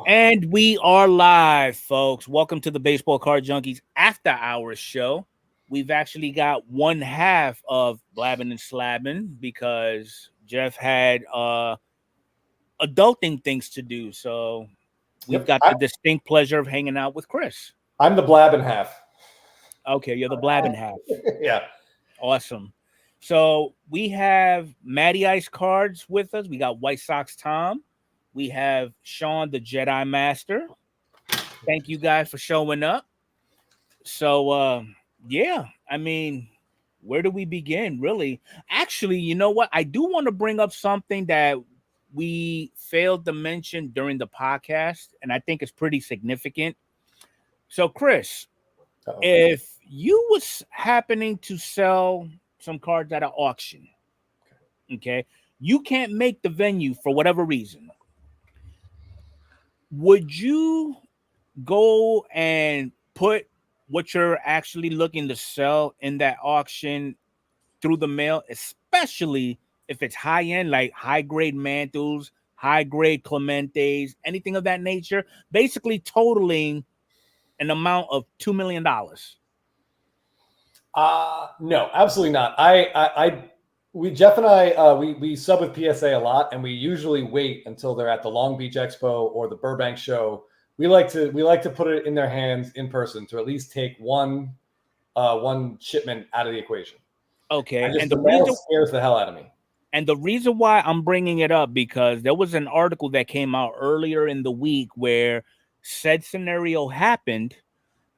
And we are live, folks. Welcome to the Baseball Card Junkies After Hours show. We've actually got one half of Blabbing and Slabbing because Jeff had adulting things to do. So we've got the distinct pleasure of hanging out with Chris. I'm the blabbing half. Okay, you're the blabbing half. Yeah. Awesome. So we have Matty Ice Cards with us. We got White Sox Tom. We have Sean, the Jedi Master. Thank you guys for showing up. So, yeah, I mean, where do we begin, really? Actually, you know what? I do want to bring up something that we failed to mention during the podcast, and I think it's pretty significant. So, Chris, if you was happening to sell some cards at an auction, okay, you can't make the venue for whatever reason. Would you go and put what you're actually looking to sell in that auction through the mail, especially if it's high end, like high grade mantles, high grade Clementes, anything of that nature, basically totaling an amount of $2 million? No, absolutely not. Jeff and I, we sub with PSA a lot, and we usually wait until they're at the Long Beach Expo or the Burbank show. We like to put it in their hands in person to at least take one shipment out of the equation. Okay, and the mail scares the hell out of me. And the reason why I'm bringing it up, because there was an article that came out earlier in the week where said scenario happened.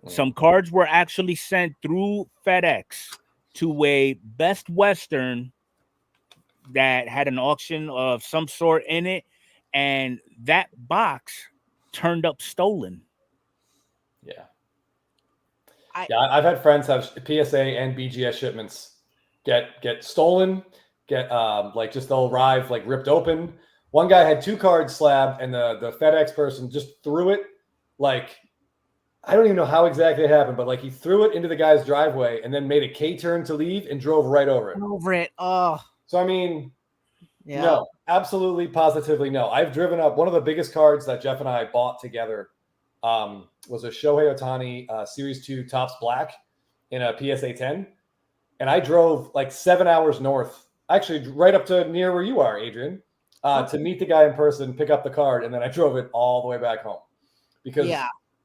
Some cards were actually sent through FedEx to a Best Western that had an auction of some sort in it, and that box turned up stolen. Yeah. I've had friends have PSA and BGS shipments get stolen, just they'll arrive like ripped open. One guy had 2 cards slabbed, and the FedEx person just threw it, like, I don't even know how exactly it happened, but like he threw it into the guy's driveway and then made a K-turn to leave and drove right over it. Oh. So, I mean, no, absolutely, positively no. I've driven up one of the biggest cards that Jeff and I bought together was a Shohei Ohtani Series 2 Topps Black in a PSA 10. And I drove like 7 hours north, actually right up to near where you are, Adrian, to meet the guy in person, pick up the card, and then I drove it all the way back home. Because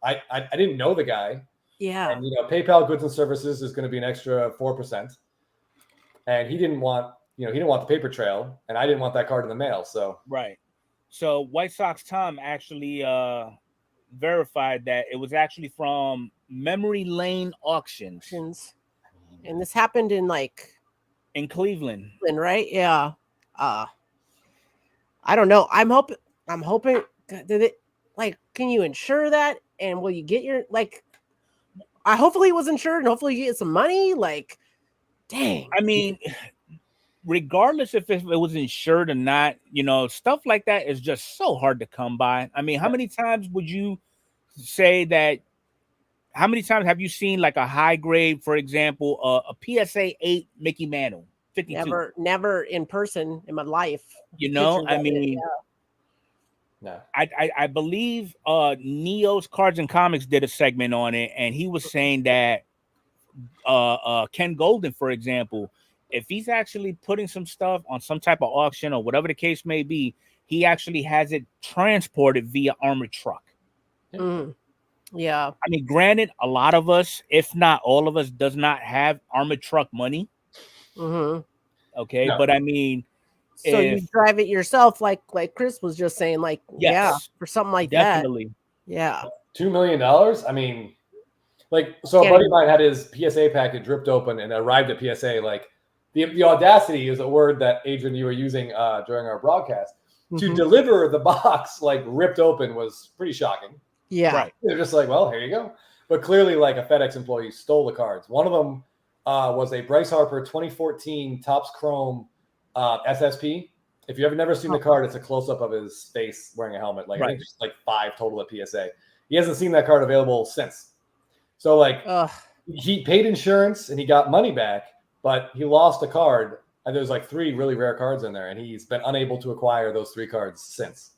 I didn't know the guy. Yeah. And, PayPal goods and services is going to be an extra 4%. And he didn't want the paper trail, and I didn't want that card in the mail. So right. So White Sox Tom actually verified that it was actually from Memory Lane Auctions. And this happened in Cleveland, right? Yeah. I don't know. I'm hoping did it can you insure that? And will you get your hopefully it was insured, and hopefully you get some money. Dang. I mean, regardless if it was insured or not, stuff like that is just so hard to come by. I mean, how many times would you say that? How many times have you seen like a high grade, for example, a PSA 8 Mickey Mantle 52? Never in person in my life. I mean. No. I believe Neo's Cards and Comics did a segment on it, and he was saying that Ken Golden, for example, if he's actually putting some stuff on some type of auction or whatever the case may be, he actually has it transported via armored truck. Mm. Yeah. I mean, granted, a lot of us, if not all of us, does not have armored truck money. Mm-hmm. Okay, no. But I mean, so you drive it yourself, like Chris was just saying, for something like definitely. That. Yeah. $2 million? I mean, so a buddy of mine had his PSA package ripped open and arrived at PSA. The audacity is a word that, Adrian, you were using during our broadcast. Mm-hmm. To deliver the box, ripped open was pretty shocking. Yeah. Right. They're just well, here you go. But clearly, a FedEx employee stole the cards. One of them was a Bryce Harper 2014 Topps Chrome SSP. If you've never seen the card, it's a close-up of his face wearing a helmet. I think just 5 total at PSA. He hasn't seen that card available since. So he paid insurance and he got money back, but he lost a card. And there's 3 really rare cards in there, and he's been unable to acquire those 3 cards since.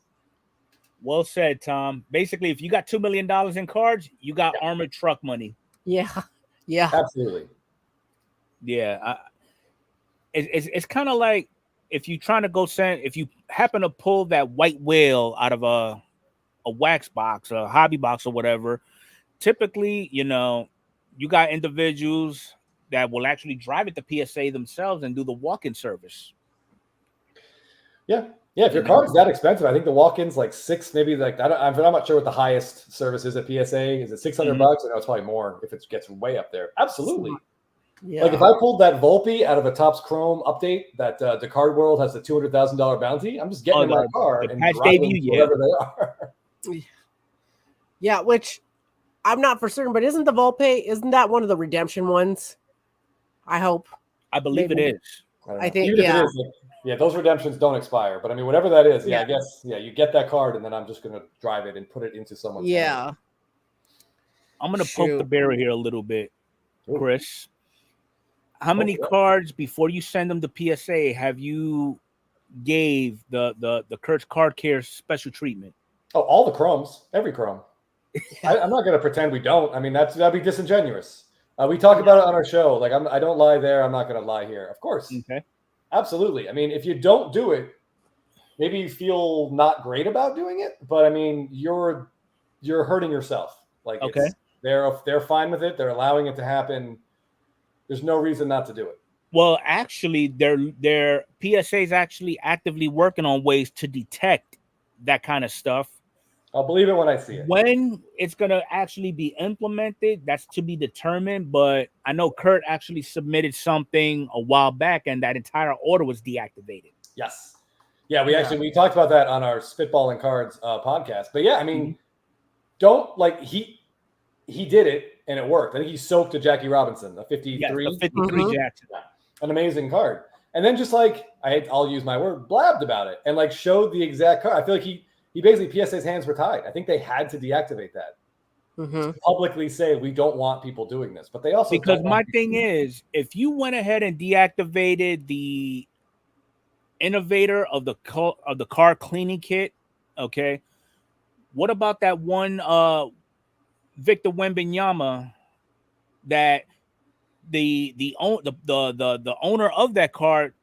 Well said, Tom. Basically, if you got $2 million in cards, you got armored truck money. Yeah. Yeah. Absolutely. Yeah. It's kind of like if you trying to go if you happen to pull that white whale out of a wax box, a hobby box or whatever, typically, you got individuals that will actually drive it to PSA themselves and do the walk-in service. Yeah. Yeah, if your card's that expensive, I think the walk-in's like $6, maybe like I'm not sure what the highest service is at PSA. Is it $600? I know it's probably more if it gets way up there. Absolutely. Yeah. Like if I pulled that Volpe out of a Topps Chrome update that the card world has the $200,000 bounty, I'm just getting in my car and driving wherever they are. Yeah, which I'm not for certain, but isn't the Volpe, isn't that one of the redemption ones? I hope. I believe it is. I think, even if it is, yeah, those redemptions don't expire. But I mean, whatever that is, I guess, you get that card, and then I'm just going to drive it and put it into someone's hand. I'm going to poke the bear here a little bit, Chris. How many cards before you send them to PSA have you gave the Kurt's Card Care special treatment? Oh, all the chromes, every chrome. I'm not going to pretend we don't. I mean, that'd be disingenuous. We talk about it on our show. Like I don't lie there. I'm not going to lie here. Of course. Okay. Absolutely. I mean, if you don't do it, maybe you feel not great about doing it, but I mean, you're hurting yourself. Like, they're fine with it. They're allowing it to happen. There's no reason not to do it. Well, actually, their PSA is actually actively working on ways to detect that kind of stuff. I'll believe it when I see it. When it's going to actually be implemented, that's to be determined. But I know Kurt actually submitted something a while back, and that entire order was deactivated. Yes. Yeah, we talked about that on our Spitballing Cards podcast. But yeah, I mean, don't like he did it and it worked. I think he soaked a Jackie Robinson, a 53. Yes, a 53 Jackson. An amazing card. And then just like I'll use my word, blabbed about it and like showed the exact card. I feel like he basically PSA's hands were tied. I think they had to deactivate that. To publicly say we don't want people doing this, but they also because my thing is, if you went ahead and deactivated the innovator of the car cleaning kit, okay, what about that one Victor Wembanyama that the owner of that card,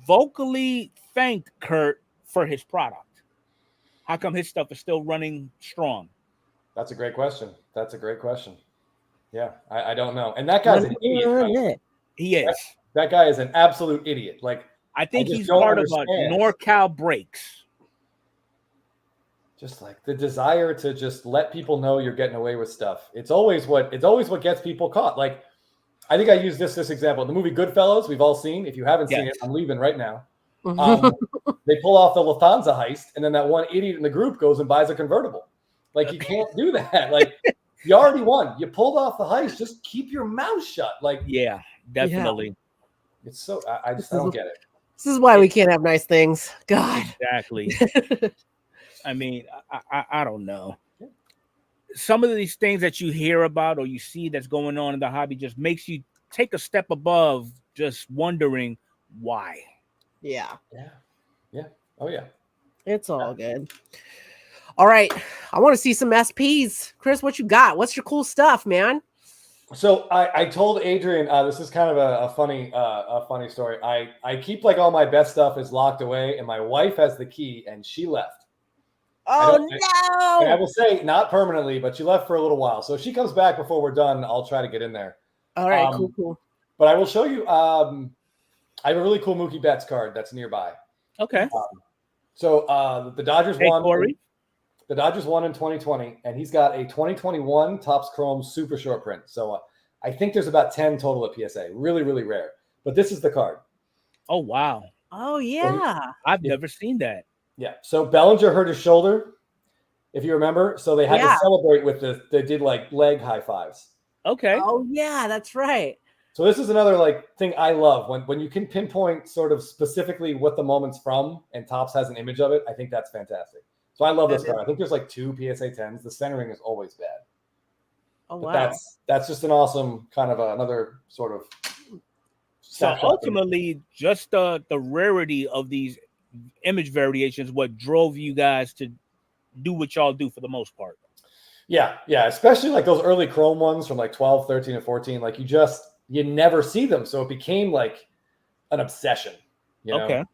vocally thanked Kurt for his product? How come his stuff is still running strong? That's a great question. Yeah, I don't know. And that guy's an idiot. Right? He is. That guy is an absolute idiot. Like I think he's part of NorCal Breaks. Just like the desire to just let people know you're getting away with stuff. It's always what gets people caught. Like I think I used this example. The movie Goodfellas, we've all seen. If you haven't seen it, I'm leaving right now. They pull off the Lufthansa heist, and then that one idiot in the group goes and buys a convertible. Like you can't do that. Like you already won. You pulled off the heist. Just keep your mouth shut. Like definitely. Yeah. It's so I don't get it. This is why we can't have nice things. God. Exactly. I mean, I don't know. Some of these things that you hear about or you see that's going on in the hobby just makes you take a step above just wondering why. Yeah. Oh, yeah. It's all good. All right. I want to see some SPs. Chris, what you got? What's your cool stuff, man? So I told Adrian, this is kind of a funny story. I keep like all my best stuff is locked away, and my wife has the key, and she left. Oh, no. And I will say, not permanently, but she left for a little while. So if she comes back before we're done, I'll try to get in there. All right, cool. But I will show you. I have a really cool Mookie Betts card that's nearby. Okay. So the Dodgers won. Corey. The Dodgers won in 2020, and he's got a 2021 Topps Chrome super short print. So I think there's about 10 total at PSA. Really, really rare. But this is the card. Oh, wow. Oh, yeah. I've never seen that. Yeah. So Bellinger hurt his shoulder, if you remember. So they had to celebrate with they did like leg high fives. Okay. Oh, yeah, that's right. So this is another like thing I love when you can pinpoint sort of specifically what the moment's from, and Topps has an image of it. I think that's fantastic. So I love this card. I think there's like 2 PSA 10s. The centering is always bad. Oh, but wow. That's just an awesome kind of another sort of. So ultimately, just the rarity of these image variations what drove you guys to do what y'all do for the most part. Yeah, especially like those early Chrome ones from like 12, 13, and 14. Like you never see them, so it became like an obsession. You know? Okay.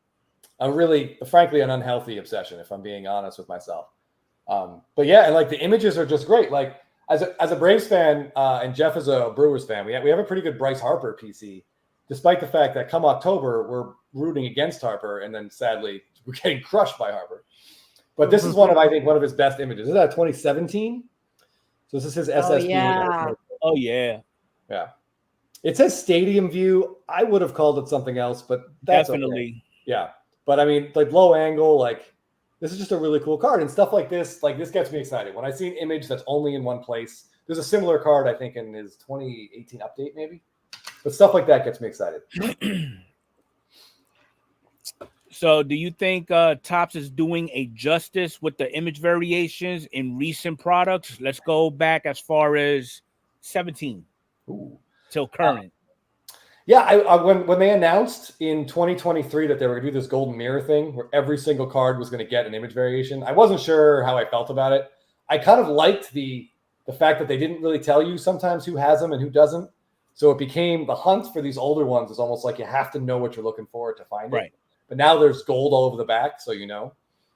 Frankly, an unhealthy obsession, if I'm being honest with myself. But yeah, and like the images are just great. Like as a Braves fan and Jeff is a Brewers fan, we have a pretty good Bryce Harper PC, despite the fact that come October we're rooting against Harper, and then sadly we're getting crushed by Harper. But this is I think one of his best images. Is that 2017? So this is his SSP. Oh yeah. Yeah. It says Stadium View. I would have called it something else, but that's definitely. Okay. Yeah. But I mean, like low angle, like this is just a really cool card, and stuff like this gets me excited. When I see an image that's only in one place, there's a similar card, I think, in his 2018 update, maybe. But stuff like that gets me excited. So do you think Topps is doing a justice with the image variations in recent products? Let's go back as far as 17 till current. Yeah, when they announced in 2023 that they were going to do this golden mirror thing where every single card was going to get an image variation, I wasn't sure how I felt about it. I kind of liked the fact that they didn't really tell you sometimes who has them and who doesn't. So it became the hunt for these older ones is almost like you have to know what you're looking for to find it. But now there's gold all over the back, so you know.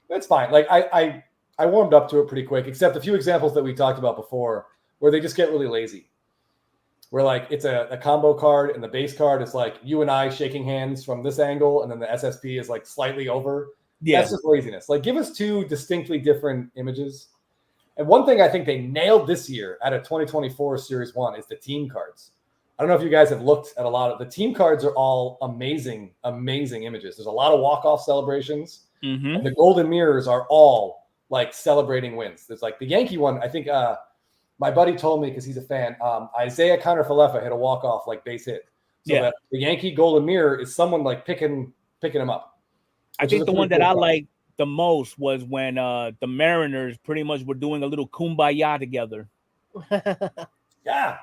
That's fine. Like I warmed up to it pretty quick, except a few examples that we talked about before where they just get really lazy. Where like it's a combo card and the base card is like you and I shaking hands from this angle, and then the SSP is like slightly over. Yeah. That's just laziness. Like give us two distinctly different images. And one thing I think they nailed this year out of 2024 Series 1 is the team cards. I don't know if you guys have looked at a lot of the team cards are all amazing, amazing images. There's a lot of walk-off celebrations. And the golden mirrors are all like celebrating wins. There's like the Yankee one, I think my buddy told me because he's a fan, Isaiah Counter-Falefa hit a walk-off like base hit. So that the Yankee golden mirror is someone like picking him up. I think the one that I like the most was when the Mariners pretty much were doing a little kumbaya together. Yeah.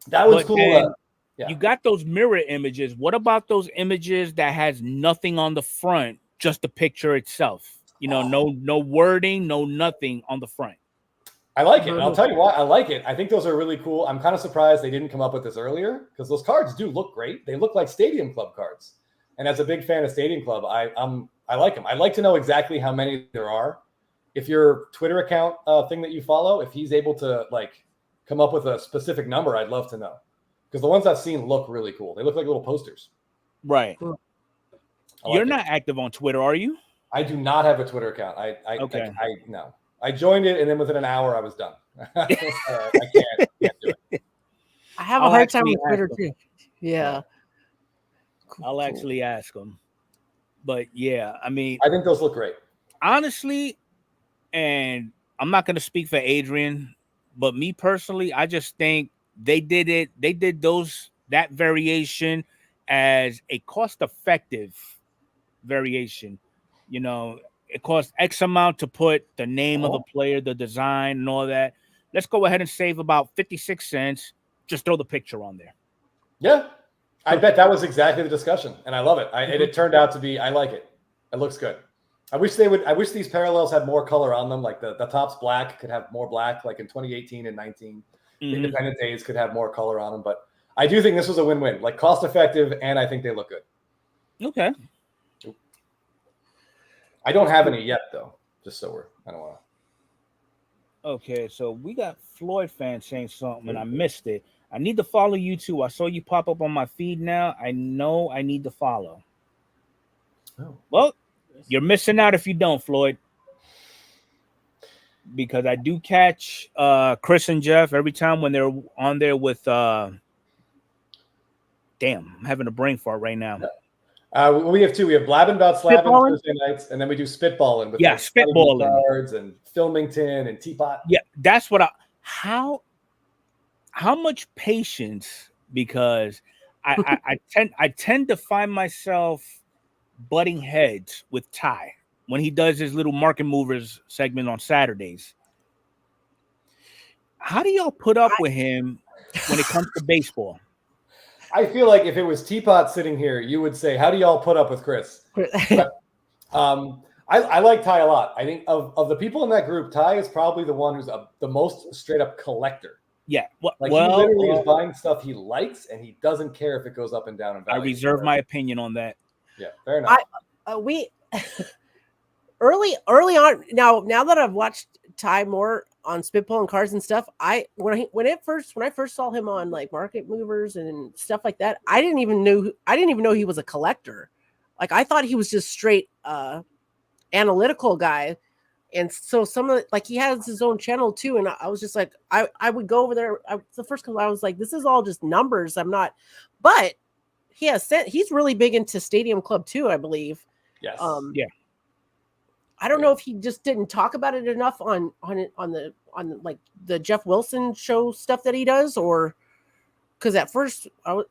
That was cool. You got those mirror images. What about those images that has nothing on the front, just the picture itself? You know, no wording, no nothing on the front. I like it. And I'll tell you why I like it. I think those are really cool. I'm kind of surprised they didn't come up with this earlier because those cards do look great. They look like Stadium Club cards. And as a big fan of Stadium Club, I like them. I'd like to know exactly how many there are. If your Twitter account thing that you follow, if he's able to like come up with a specific number, I'd love to know. Because the ones I've seen look really cool. They look like little posters. Right. You're not active on Twitter, are you? I do not have a Twitter account. No. I joined it, and then within an hour, I was done. I can't do it. I have a hard time with Twitter, too. Yeah. I'll actually ask them. But, yeah, I mean. I think those look great. Honestly, and I'm not going to speak for Adrian, but me personally, I just think they did it. They did that variation as a cost-effective variation. You know, it costs X amount to put the name of the player, the design, and all that. Let's go ahead and save about 56 cents. Just throw the picture on there. Yeah, I bet that was exactly the discussion, and I love it. And it turned out to be. I like it. It looks good. I wish these parallels had more color on them. Like the Topps black could have more black, like in 2018 and 19. Independent Days could have more color on them, but I do think this was a win-win. Like cost effective, and I think they look good. Okay. I don't have any yet, though. Just so I don't want to. Okay, so we got Floyd fans saying something, and I missed it. I need to follow you too. I saw you pop up on my feed now. I know I need to follow. Oh. Well, you're missing out if you don't, Floyd. Because I do catch Chris and Jeff every time when they're on there with damn, I'm having a brain fart right now. We have two. We have Blabbing About Slabbing Thursday nights, and then we do Spitballing with Spitballing cards and Filmington and Teapot. Yeah, that's what how much patience, because I tend to find myself butting heads with Ty when he does his little market movers segment on Saturdays. How do y'all put up with him when it comes to baseball? I feel like if it was Teapot sitting here, you would say, how do y'all put up with Chris? I like Ty a lot. I think of the people in that group, Ty is probably the one who's the most straight up collector. Yeah. Like he literally is buying stuff he likes, and he doesn't care if it goes up and down in value. I reserve my opinion on that. Yeah, fair enough. We early on now that I've watched Ty more on Spitball and Cards and stuff, when I first saw him on like Market Movers and stuff like that, I didn't even know he was a collector. Like I thought he was just straight analytical guy. And so some of he has his own channel too. And I was just like, I would go over there. The first couple, I was like, this is all just numbers. I'm not, but he's really big into Stadium Club too, I believe. Yes. Yeah. I don't know if he just didn't talk about it enough on like the Jeff Wilson show stuff that he does, or because at first I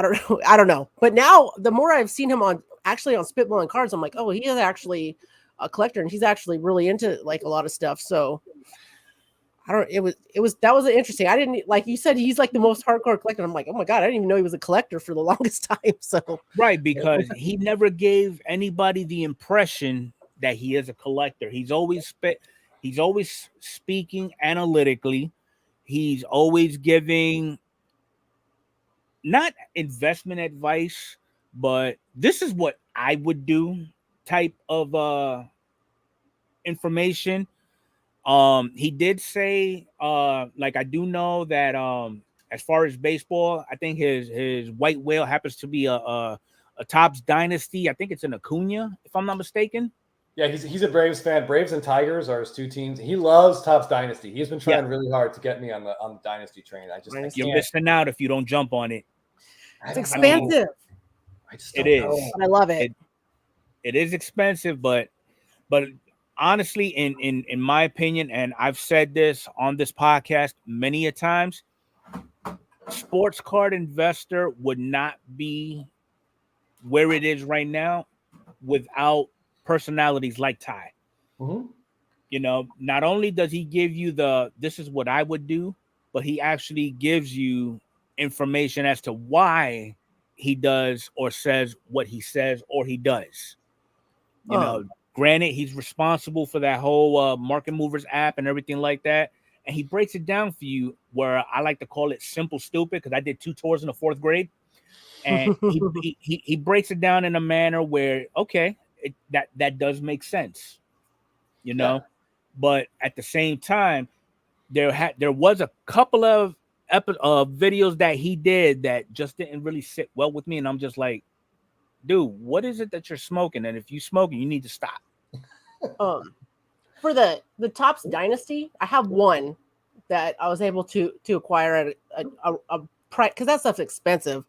don't know. But now the more I've seen him on Spitball and Cards, I'm like, oh, he is actually a collector, and he's actually really into like a lot of stuff. So that was interesting. I didn't, like you said, he's like the most hardcore collector. I'm like, oh my God, I didn't even know he was a collector for the longest time. So right, because he never gave anybody the impression that he is a collector. He's always speaking analytically. He's always giving not investment advice, but this is what I would do type of information. He did say like I do know that as far as baseball, I think his white whale happens to be a Topps Dynasty. I think it's in Acuna, if I'm not mistaken. Yeah, he's a Braves fan. Braves and Tigers are his two teams. He loves Topps Dynasty. He's been trying really hard to get me on the Dynasty train. You're missing out if you don't jump on it. It's expensive. It is. I love it. It is expensive, but honestly, in my opinion, and I've said this on this podcast many a times, sports card investor would not be where it is right now without personalities like Ty. Mm-hmm. You know, not only does he give you this is what I would do, but he actually gives you information as to why he does or says what he says or he does. You know, granted, he's responsible for that whole Market Movers app and everything like that. And he breaks it down for you where I like to call it simple stupid, because I did 2 tours in the 4th grade. And he breaks it down in a manner where, okay, that does make sense, you know. Yeah. But at the same time, there was a couple of videos that he did that just didn't really sit well with me, and I'm just like, dude, what is it that you're smoking? And if you smoking, you need to stop. For the Topps Dynasty, I have one that I was able to acquire at a price, because that stuff's expensive.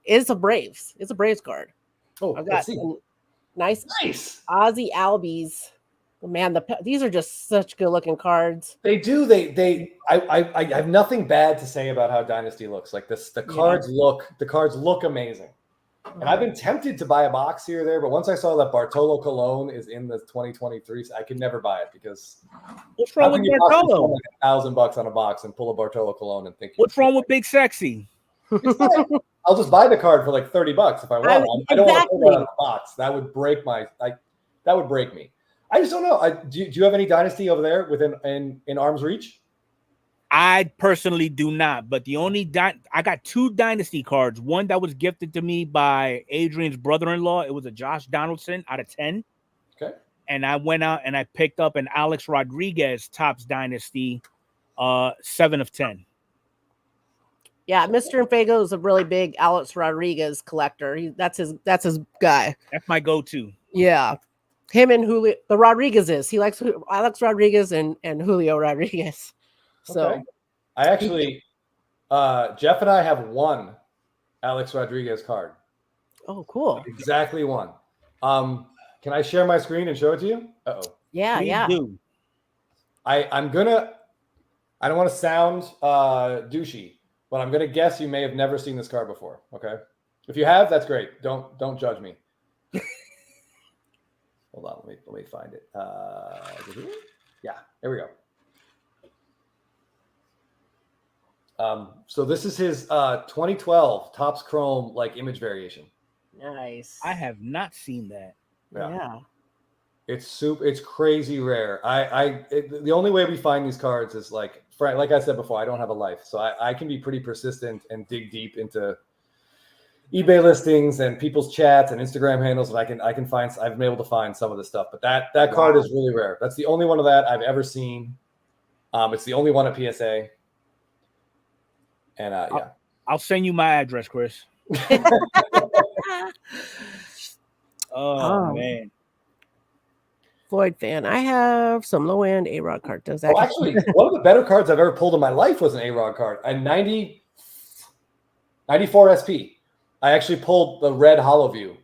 It's a Braves card. I've got nice Ozzy Albies. Man, these are just such good looking cards. They do. I have nothing bad to say about how Dynasty looks. Like this, the cards look amazing. And I've been tempted to buy a box here or there, but once I saw that Bartolo Colon is in the 2023, I could never buy it, because what's wrong with Bartolo? Like $1,000 on a box and pull a Bartolo Colon and think. What's wrong with Big Sexy? I'll just buy the card for like $30 if I want. I don't want to put that on a box. That would break that would break me. I just don't know. Do you have any Dynasty over there within in arm's reach? I personally do not, but the only I got 2 Dynasty cards. One that was gifted to me by Adrian's brother-in-law. It was a Josh Donaldson out of 10. Okay. And I went out and I picked up an Alex Rodriguez Topps Dynasty 7 of 10. Yeah, Mr. Infago is a really big Alex Rodriguez collector. That's his guy. That's my go-to. Yeah. Him and Julio, the Rodriguezes. He likes Alex Rodriguez and Julio Rodriguez. So okay. I actually, Jeff and I have one Alex Rodriguez card. Oh, cool. Exactly one. Can I share my screen and show it to you? Uh-oh. Yeah, Please yeah. do. I don't want to sound douchey, but I'm gonna guess you may have never seen this card before. Okay. If you have, that's great. Don't judge me. Hold on, let me find it. Yeah, there we go. So this is his 2012 Topps Chrome like image variation. Nice. I have not seen that. Yeah. It's crazy rare. The only way we find these cards is like I said before, I don't have a life, so I can be pretty persistent and dig deep into eBay listings and people's chats and Instagram handles, and I can find. I've been able to find some of this stuff, but that card is really rare. That's the only one of that I've ever seen. It's the only one at PSA, and yeah, I'll send you my address, Chris. Oh man. Floyd fan. I have some low end A-Rod card. Does that actually one of the better cards I've ever pulled in my life was an A-Rod card. A 94 SP. I actually pulled the red Hollow View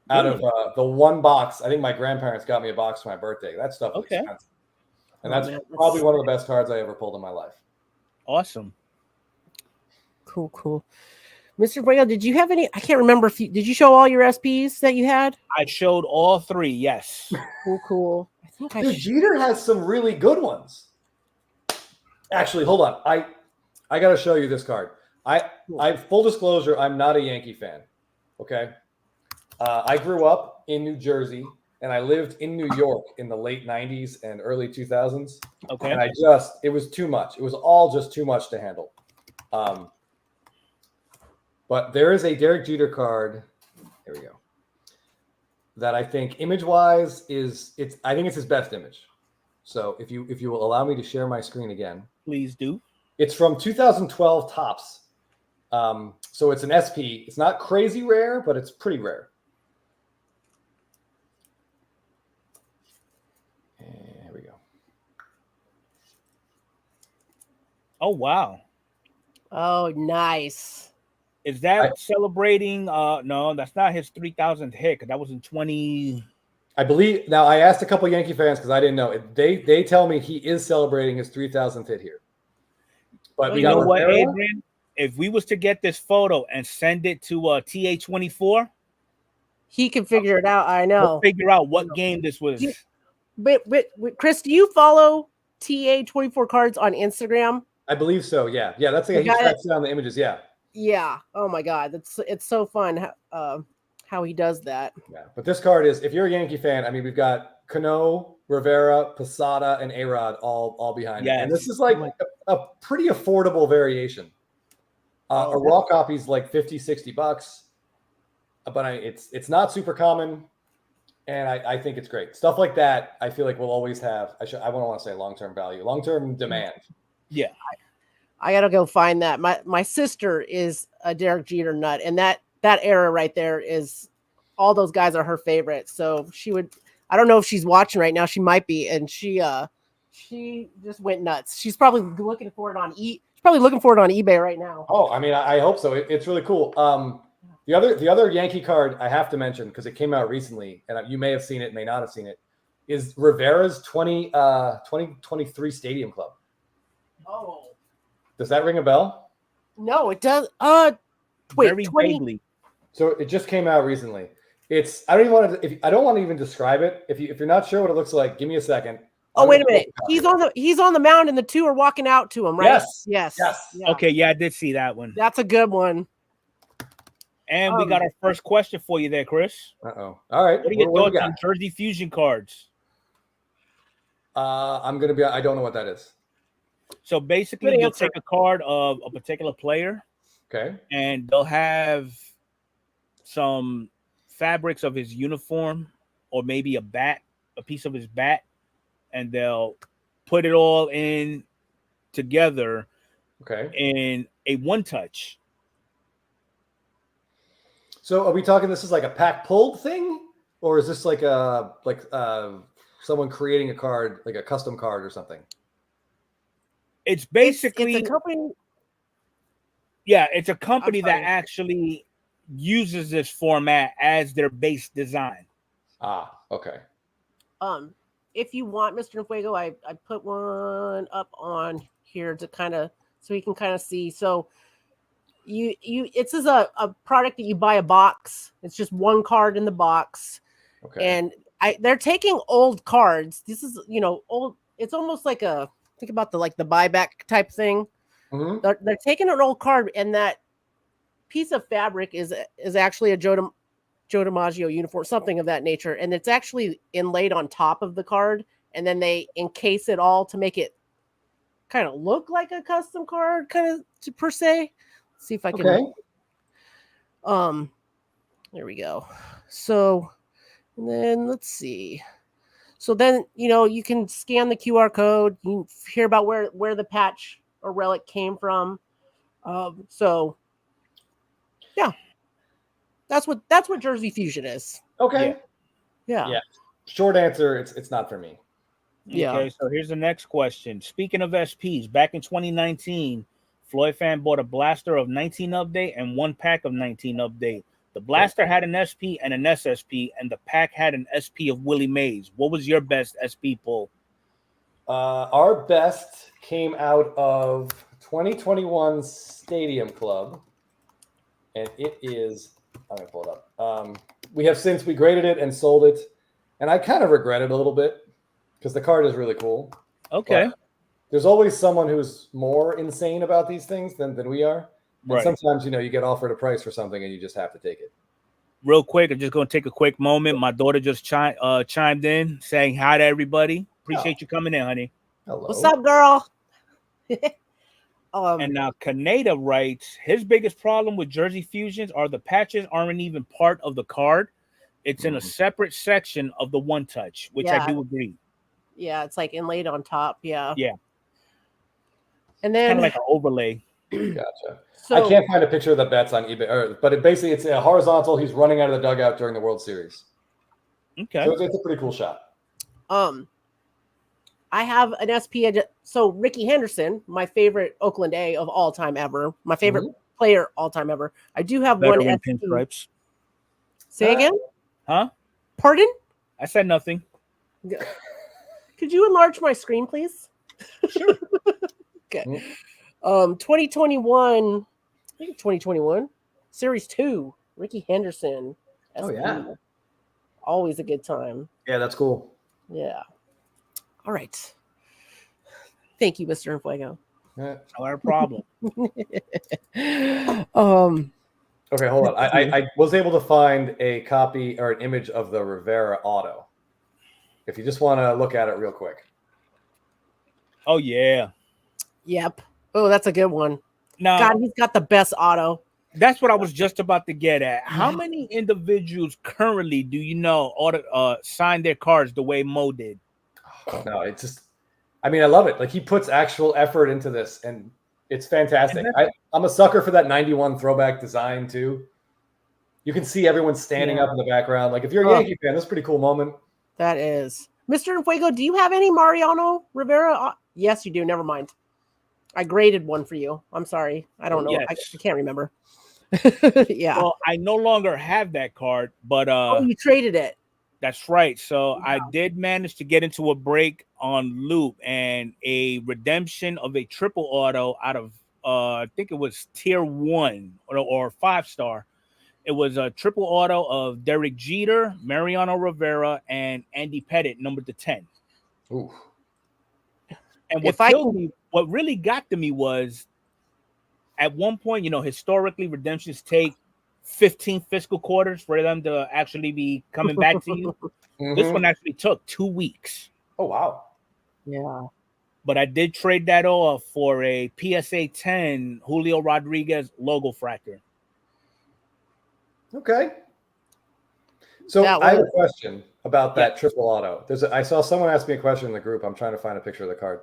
out of the one box. I think my grandparents got me a box for my birthday. That stuff was expensive. And that's probably one of the best cards I ever pulled in my life. Awesome. Cool. Mr. Fuego, did you have any? I can't remember if did you show all your SPs that you had? I showed all 3, yes. Cool. I think Jeter has some really good ones. Actually, hold on. I got to show you this card. I full disclosure, I'm not a Yankee fan. Okay. I grew up in New Jersey and I lived in New York in the late 90s and early 2000s. Okay. And it was too much. It was all just too much to handle. But there is a Derek Jeter card. Here we go. That I think image-wise I think it's his best image. So if you will allow me to share my screen again. Please do. It's from 2012 Topps. So it's an SP. It's not crazy rare, but it's pretty rare. And here we go. Oh wow. Oh, nice. Is that celebrating? No, that's not his 3,000th hit. That was in 20. I believe. Now I asked a couple of Yankee fans because I didn't know. They tell me he is celebrating his 3,000th hit here. But you know what, Adrian? If we was to get this photo and send it to TA24, he can figure it out. I know. We'll figure out what game this was. But Chris, do you follow TA24 cards on Instagram? I believe so. Yeah. That's like he tracks down the images. Yeah. Yeah. Oh my God, it's so fun how he does that. Yeah. But this card is, if you're a Yankee fan, I mean, we've got Cano, Rivera, Posada, and A-Rod all behind it. And this is like a pretty affordable variation. A raw copy's like $50-$60, but it's not super common, and I think it's great. Stuff like that, I feel like we'll always have. I want to say long-term value, long-term demand. Yeah, I gotta go find that. My sister is a Derek Jeter nut, and that era right there is all those guys are her favorite. So she would. I don't know if she's watching right now. She might be, and she just went nuts. She's probably looking for it on eBay right now. Oh, I mean, I hope so. It's really cool. The other Yankee card I have to mention because it came out recently, and you may have seen it, may not have seen it, is Rivera's 2023 Stadium Club. Oh, does that ring a bell? No, it does. Wait, very 20. vaguely. So it just came out recently. I don't want to even describe it. If you're not sure what it looks like, give me a second. Oh, wait a minute. He's on the mound and the two are walking out to him, right? Yes. Yeah. Okay, yeah, I did see that one. That's a good one. And we got our first question for you there, Chris. Uh-oh. All right. What are your thoughts on Jersey Fusion cards? I don't know what that is. So basically, you'll take a card of a particular player. Okay. And they'll have some fabrics of his uniform or maybe a piece of his bat, and they'll put it all in together in a one-touch. So are we talking this is like a pack pulled thing, or is this like someone creating a card, like a custom card or something? It's basically it's a company. Yeah, it's a company that actually uses this format as their base design. Ah, okay. If you want, Mr. Fuego, I put one up on here to kind of so you can kind of see. So it's as a product that you buy a box. It's just one card in the box. Okay. And they're taking old cards. This is old. It's almost like think about the buyback type thing. Mm-hmm. They're taking an old card, and that piece of fabric is actually a Joe DiMaggio uniform, something of that nature, and it's actually inlaid on top of the card, and then they encase it all to make it kind of look like a custom card, kind of per se. Let's see if I can. Okay. There we go. So, and then let's see. So then, you can scan the QR code. You can hear about where the patch or relic came from. So, yeah, that's what Jersey Fusion is. Okay. Yeah. Short answer, it's not for me. Yeah. Okay, so here's the next question. Speaking of SPs, back in 2019, Floyd fan bought a blaster of 19 update and 1 pack of 19 update. The blaster had an SP and an SSP, and the pack had an SP of Willie Mays. What was your best SP pull? Our best came out of 2021 Stadium Club, and it is. I'm gonna pull it up. We graded it and sold it, and I kind of regret it a little bit because the card is really cool. Okay. But there's always someone who's more insane about these things than we are. And Right. sometimes, you get offered a price for something and you just have to take it. Real quick, I'm just going to take a quick moment. My daughter just chimed in saying hi to everybody. Appreciate you coming in, honey. Hello. What's up, girl? And now Kaneda writes, his biggest problem with Jersey Fusions are the patches aren't even part of the card. It's in a separate section of the One Touch, which I do agree. Yeah, it's like inlaid on top. Yeah. Yeah. And then kind of like an overlay. Gotcha. So, I can't find a picture of the bets on eBay, but it's a horizontal. He's running out of the dugout during the World Series. Okay. So it's a pretty cool shot. I have an SP. So Ricky Henderson, my favorite Oakland A of all time ever, my favorite player all time ever. I do have Better one than SP. Pinstripes. Say again? Huh? Pardon? I said nothing. Could you enlarge my screen, please? Sure. Okay. 2021, I think 2021, Series 2, Ricky Henderson. SP. Oh, yeah. Always a good time. Yeah, that's cool. Yeah. All right. Thank you, Mr. Infuego. Yeah. Not a problem. Okay, hold on. I was able to find a copy or an image of the Rivera auto. If you just want to look at it real quick. Oh, yeah. Yep. Oh, that's a good one. Now, God, he's got the best auto. That's what I was just about to get at. How many individuals currently do you know sign their cards the way Mo did? No, it's just, I love it. Like, he puts actual effort into this, and it's fantastic. I'm a sucker for that 91 throwback design, too. You can see everyone standing up in the background. Like, if you're a Yankee fan, that's a pretty cool moment. That is. Mr. Infuego, do you have any Mariano Rivera? Yes, you do. Never mind. I graded one for you. I'm sorry. I don't know. Yes. I can't remember. Yeah. Well, I no longer have that card, but you traded it. That's right. So wow. I did manage to get into a break on Loop and a redemption of a triple auto out of I think it was tier 1 or 5-star. It was a triple auto of Derek Jeter, Mariano Rivera, and Andy Pettitte, numbered to 10. Ooh. And what really got to me was, at one point, historically, redemptions take 15 fiscal quarters for them to actually be coming back to you. This one actually took 2 weeks. Oh, wow. Yeah. But I did trade that off for a PSA 10 Julio Rodriguez logo fractor. Okay. So I have a question about that triple auto. I saw someone ask me a question in the group. I'm trying to find a picture of the card.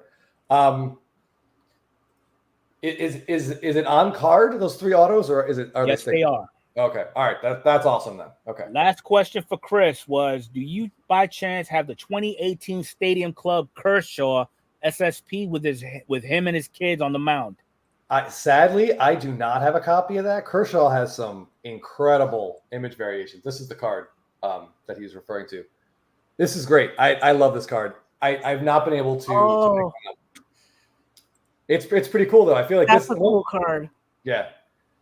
Is it on card, those 3 autos, or yes, they are. Okay. All right. That's awesome then. Okay. Last question for Chris was, do you by chance have the 2018 Stadium Club Kershaw SSP with him and his kids on the mound? Sadly, I do not have a copy of that. Kershaw has some incredible image variations. This is the card that he's referring to. This is great. I love this card. I've not been able to pick one up. It's pretty cool though. I feel like that's a cool card. Yeah.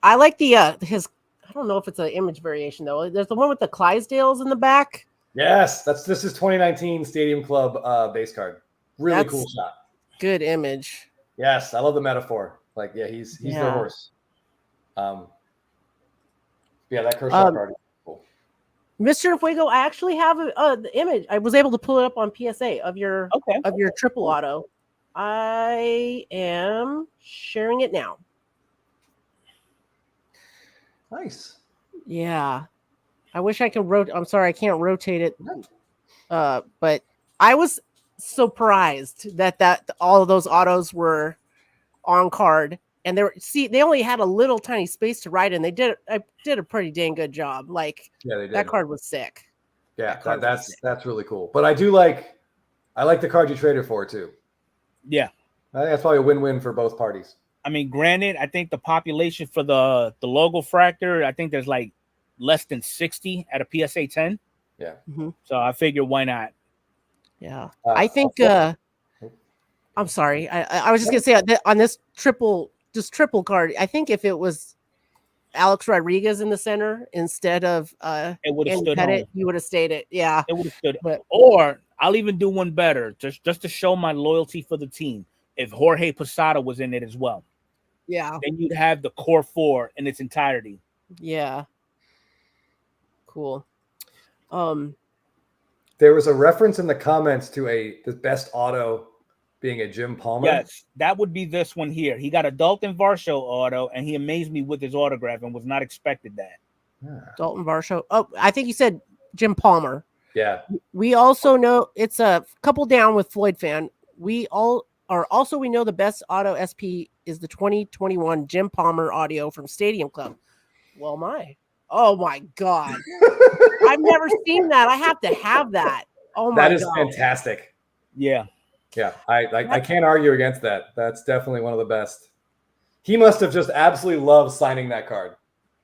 I like the his. I don't know if it's an image variation though. There's the one with the Clydesdales in the back. Yes, this is 2019 Stadium Club base card. Really cool shot. Good image. Yes, I love the metaphor. Like, yeah, he's their horse. Yeah, that Kershaw card is cool. Mr. Fuego, I actually have the image. I was able to pull it up on PSA of your triple auto. I am sharing it now. Nice. Yeah. I wish I could rotate. I'm sorry, I can't rotate it. But I was surprised that all of those autos were on card, and they only had a little tiny space to write in. I did a pretty dang good job. Like, yeah, they did. That card was sick. Yeah, that's really cool. But I like the card you traded for too. Yeah, I think that's probably a win-win for both parties. I mean, granted, I think the population for the logo fractor, I think there's like less than 60 at a PSA 10. Yeah. Mm-hmm. So I figure why not? Yeah. I think I'm sorry. I was just gonna say on this triple card, I think if it was Alex Rodriguez in the center instead of it would have stood Pettit, you would have stayed it. Yeah. It would have stood. Or I'll even do one better, just to show my loyalty for the team. If Jorge Posada was in it as well. Yeah. Then you'd have the core 4 in its entirety. Yeah. Cool. There was a reference in the comments to the best auto being a Jim Palmer. Yes, that would be this one here. He got a Dalton Varsho auto, and he amazed me with his autograph and was not expected that. Yeah. Dalton Varsho. Oh, I think you said Jim Palmer. Yeah. We also know it's a couple down with Floyd fan. We know the best auto SP is the 2021 Jim Palmer audio from Stadium Club. Oh my God. I've never seen that. I have to have that. Oh my God. That is fantastic. Yeah. Yeah. I can't argue against that. That's definitely one of the best. He must have just absolutely loved signing that card.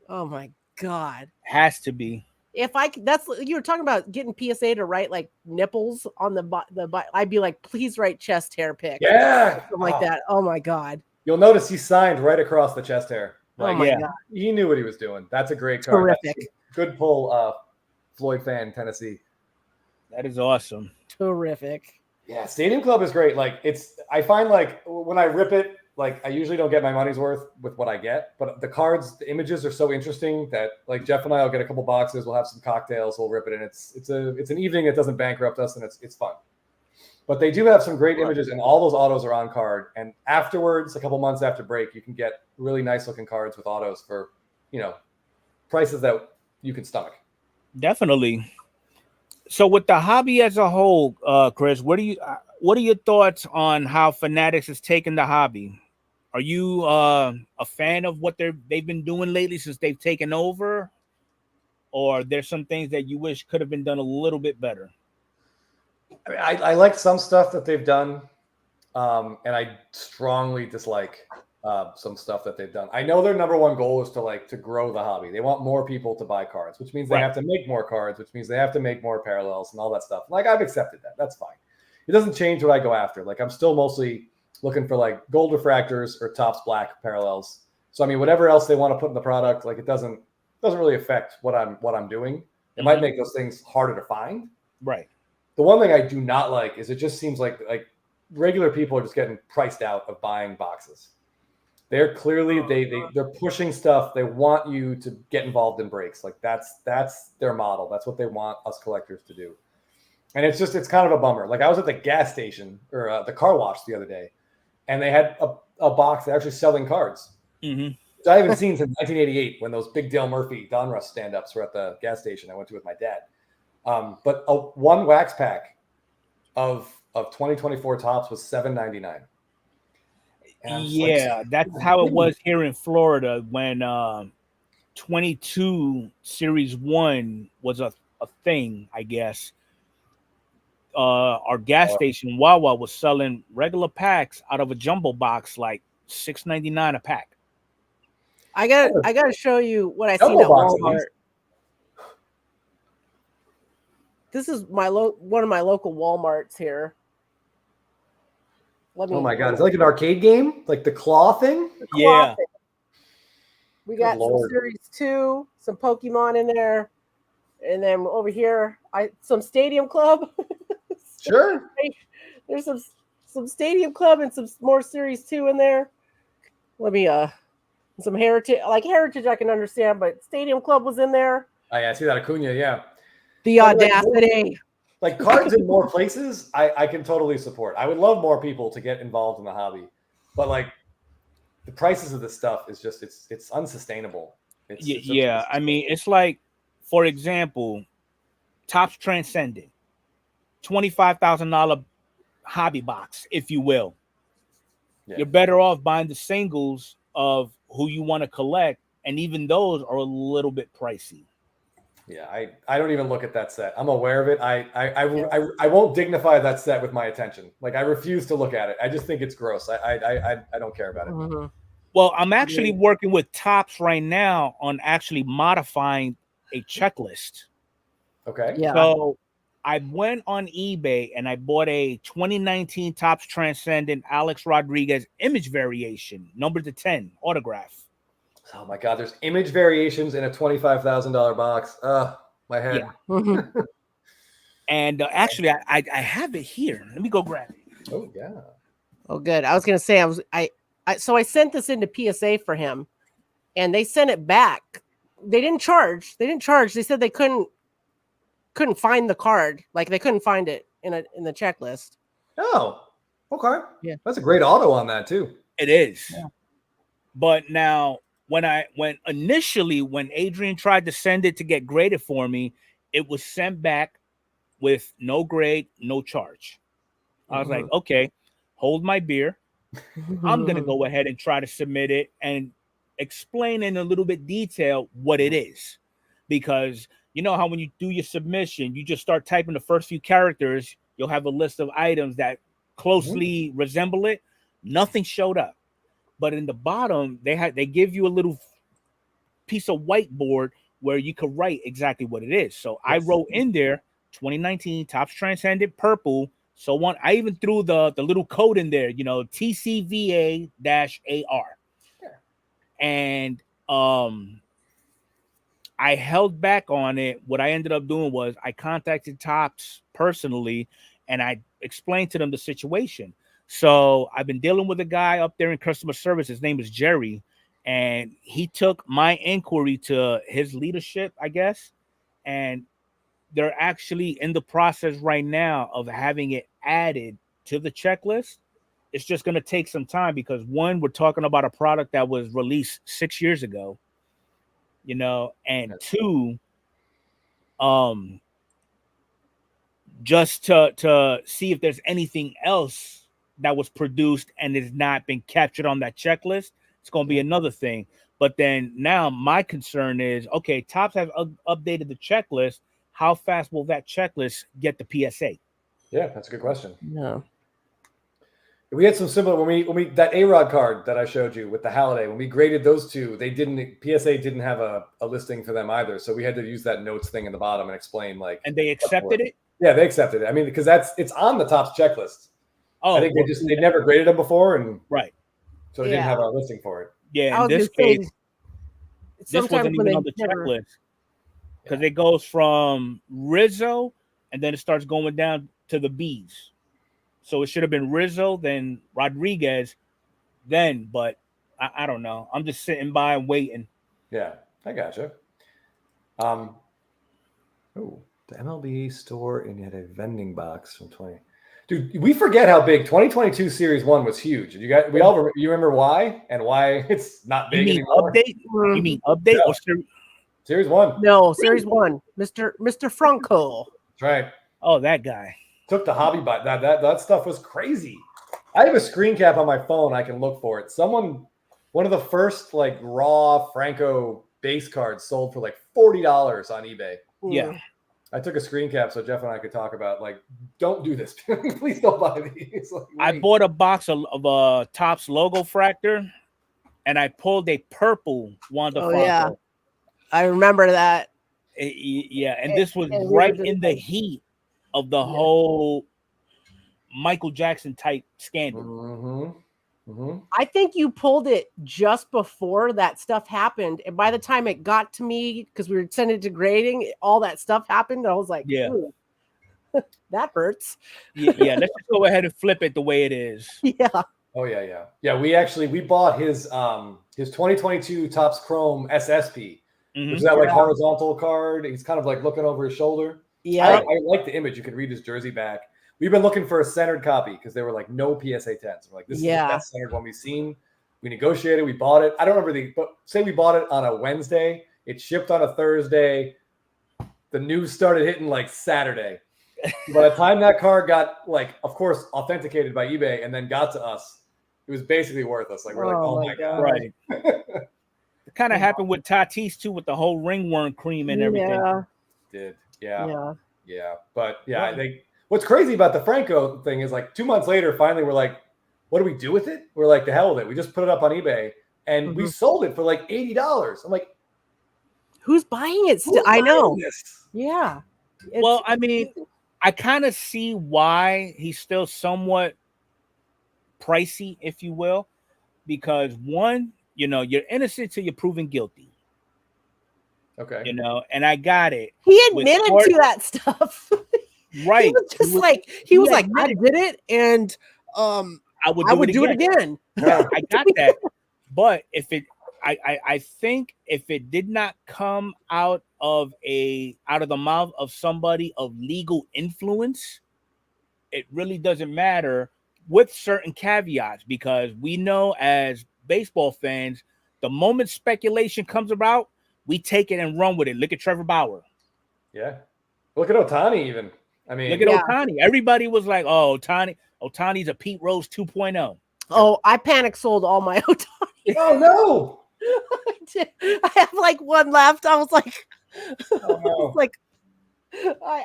Oh my God. Has to be. You were talking about getting PSA to write like nipples on the I'd be like, please write chest hair pick. Yeah. Something like that. Oh my God. You'll notice he signed right across the chest hair. Like, oh my God. He knew what he was doing. That's a great card. Terrific. Good pull, Floyd fan, Tennessee. That is awesome. Terrific. Yeah, Stadium Club is great. Like I find like when I rip it, like I usually don't get my money's worth with what I get, but the cards, the images are so interesting that like Jeff and I will get a couple boxes, we'll have some cocktails, we'll rip it, and it's an evening that doesn't bankrupt us, and it's fun. But they do have some great images, and all those autos are on card. And afterwards, a couple months after break, you can get really nice looking cards with autos for, prices that you can stomach. Definitely. So with the hobby as a whole, Chris, what are your thoughts on how Fanatics has taken the hobby? Are you a fan of what they've been doing lately since they've taken over? Or there's some things that you wish could have been done a little bit better? I mean, I like some stuff that they've done, and I strongly dislike some stuff that they've done. I know their number one goal is to grow the hobby. They want more people to buy cards, which means they have to make more cards, which means they have to make more parallels and all that stuff. Like, I've accepted that. That's fine. It doesn't change what I go after. Like, I'm still mostly looking for like gold refractors or Topps black parallels. So I mean, whatever else they want to put in the product, like it doesn't really affect what I'm doing. It might make those things harder to find. Right. The one thing I do not like is it just seems like regular people are just getting priced out of buying boxes. They're clearly they're pushing stuff. They want you to get involved in breaks. Like that's their model. That's what they want us collectors to do. And it's kind of a bummer. Like I was at the gas station or the car wash the other day, and they had a box that actually selling cards. Mm-hmm. I haven't seen since 1988 when those big Dale Murphy Donruss stand-ups were at the gas station I went to with my dad. But one wax pack of 2024 Topps was $7.99. Yeah, that's how it was here in Florida when 22 Series 1 was a thing, I guess. Our gas station Wawa was selling regular packs out of a jumbo box like $6.99 a pack. I gotta show you what I seen at Walmart. This is one of my local Walmarts here. Oh my God! Is it like an arcade game, like the claw thing? Yeah. We got some Series 2, some Pokemon in there, and then over here, some Stadium Club. Sure. There's some Stadium Club and some more Series 2 in there. Let me some Heritage. Like Heritage I can understand, but Stadium Club was in there. Oh yeah, I see that Acuna, yeah. The audacity. Like cards in more places, I can totally support. I would love more people to get involved in the hobby, but like the prices of this stuff is just it's unsustainable. Yeah, I mean, it's like, for example, Topps Transcendent, $25,000 hobby box, if you will. Yeah. You're better off buying the singles of who you want to collect, and even those are a little bit pricey. Yeah, I don't even look at that set. I'm aware of it. I won't dignify that set with my attention. Like I refuse to look at it. I just think it's gross. I don't care about it. Mm-hmm. Well, I'm actually working with Topps right now on actually modifying a checklist. Okay. Yeah. So I went on eBay and I bought a 2019 Topps Transcendent Alex Rodriguez image variation, number to 10 autograph. Oh my God, there's image variations in a $25,000 box. My head. Yeah. And actually, I have it here. Let me go grab it. Oh yeah. Oh, good. I was gonna say so I sent this into PSA for him, and they sent it back. They didn't charge. They said they couldn't find the card. Like they couldn't find it in the checklist. Oh, okay. Yeah, that's a great auto on that too. It is. Yeah. But now, when Adrian tried to send it to get graded for me, it was sent back with no grade, no charge. I was like, okay, hold my beer. I'm going to go ahead and try to submit it and explain in a little bit detail what it is. Because you know how when you do your submission, you just start typing the first few characters, you'll have a list of items that closely resemble it. Nothing showed up. But in the bottom, they give you a little piece of whiteboard where you could write exactly what it is. So I wrote in there 2019 Topps Transcendent purple. So I even threw the little code in there, TCVA-AR. Yeah. And I held back on it. What I ended up doing was I contacted Topps personally and I explained to them the situation. So I've been dealing with a guy up there in customer service. His name is Jerry. And he took my inquiry to his leadership, I guess. And they're actually in the process right now of having it added to the checklist. It's just going to take some time because one, we're talking about a product that was released 6 years ago, and two, just to see if there's anything else that was produced and has not been captured on that checklist. It's going to be another thing. But then now my concern is, okay, Topps have updated the checklist. How fast will that checklist get the PSA? Yeah, that's a good question. No. We had some similar when we that A-Rod card that I showed you with the Halliday, when we graded those two, PSA didn't have a listing for them either. So we had to use that notes thing in the bottom and explain and they accepted it? Yeah, they accepted it. I mean, because it's on the Topps checklist. I think they never graded them before and so they didn't have a listing for it. Yeah, in this case, this wasn't even on the checklist because it goes from Rizzo and then it starts going down to the B's. So it should have been Rizzo, then Rodriguez, but I don't know. I'm just sitting by and waiting. Yeah, I gotcha. The MLB store and yet a vending box from 20. Dude, we forget how big 2022 Series 1 was huge. You remember why and why it's not big anymore? Update? You mean update or Series 1? No, Series 1. Mr. Franco. That's right. Oh, that guy. Took the hobby bot. That stuff was crazy. I have a screen cap on my phone. I can look for it. One of the first like raw Franco base cards sold for like $40 on eBay. Yeah. I took a screen cap so Jeff and I could talk about don't do this. Please don't buy these. I bought a box of Topps logo fractor, and I pulled a purple Wanda Franco. Yeah, I remember that. And this was right in the heat of the whole Michael Jackson type scandal. I think you pulled it just before that stuff happened, and by the time it got to me, because we were sending it to grading, all that stuff happened. I was like, ooh, that hurts. Yeah, let's just go ahead and flip it the way it is. Yeah. Oh yeah. We bought his 2022 Topps Chrome SSP, which is that horizontal card. He's kind of like looking over his shoulder. Yeah. I like the image. You can read his jersey back. We've been looking for a centered copy because there were like no PSA 10s. We're like, this is the best centered one we've seen. We negotiated. We bought it. I don't remember but say we bought it on a Wednesday. It shipped on a Thursday. The news started hitting like Saturday. By the time that card got like, of course, authenticated by eBay and then got to us, it was basically worthless. Like we're like, oh my God. Right. It kind of happened with Tatis too, with the whole ringworm cream and everything. Yeah. But yeah, I think what's crazy about the Franco thing is like 2 months later, finally we're like, what do we do with it? We're like, the hell with it. We just put it up on eBay and we sold it for like $80. I'm like, who's buying it still? I know. This? Yeah. Well, I mean, I kind of see why he's still somewhat pricey, if you will, because one, you're innocent till you're proven guilty. Okay. And I got it. He admitted to that stuff. Right. He was just he was like, I did it, and I would do it again. Yeah, I got that. But I think if it did not come out of the mouth of somebody of legal influence, it really doesn't matter, with certain caveats, because we know as baseball fans, the moment speculation comes about, we take it and run with it. Look at Trevor Bauer. Yeah. Look at Ohtani even. I mean, look at Ohtani. Everybody was like, oh, Ohtani's a Pete Rose 2.0. Oh, I panic sold all my Ohtani. Oh, no. I have like one left. I was like,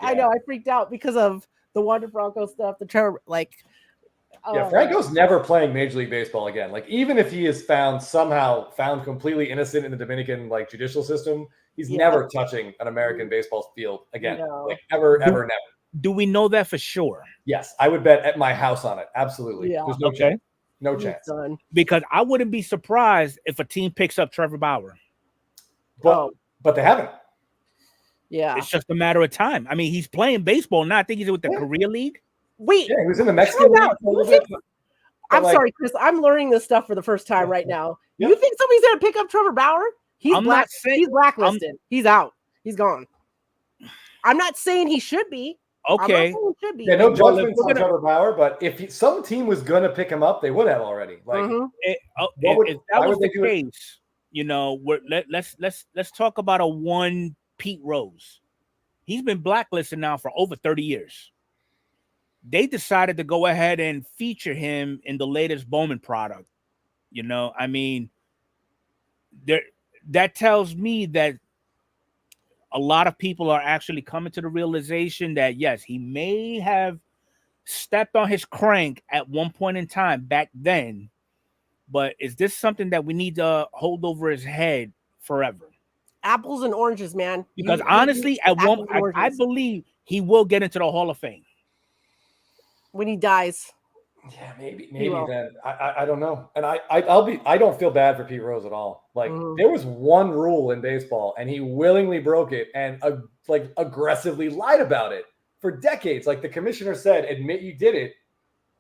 I know I freaked out because of the Wander Franco stuff. The Trevor, Franco's never playing Major League Baseball again. Like, even if he is somehow found completely innocent in the Dominican judicial system, he's never touching an American baseball field again. No. Like ever, never. Do we know that for sure? Yes, I would bet at my house on it. Absolutely. Yeah. There's no chance. No chance. Because I wouldn't be surprised if a team picks up Trevor Bauer. But they haven't. Yeah. It's just a matter of time. I mean, he's playing baseball now. I think he's with the Korea League. Wait. Yeah, he was in the Mexican League. I'm sorry, Chris. I'm learning this stuff for the first time right now. You think somebody's going to pick up Trevor Bauer? He's blacklisted. He's out. He's gone. I'm not saying he should be. Okay. Yeah, no judgment on Trevor Bauer, but if some team was going to pick him up, they would have already. Like, if that was the case, let's talk about a one Pete Rose. He's been blacklisted now for over 30 years. They decided to go ahead and feature him in the latest Bowman product. I mean, that tells me that a lot of people are actually coming to the realization that, yes, he may have stepped on his crank at one point in time back then, but is this something that we need to hold over his head forever? Apples and oranges, man. Because honestly, I believe he will get into the Hall of Fame. When he dies. Yeah, maybe then. I don't know. And I don't feel bad for Pete Rose at all. Like, there was one rule in baseball and he willingly broke it and aggressively lied about it for decades. Like, the commissioner said, admit you did it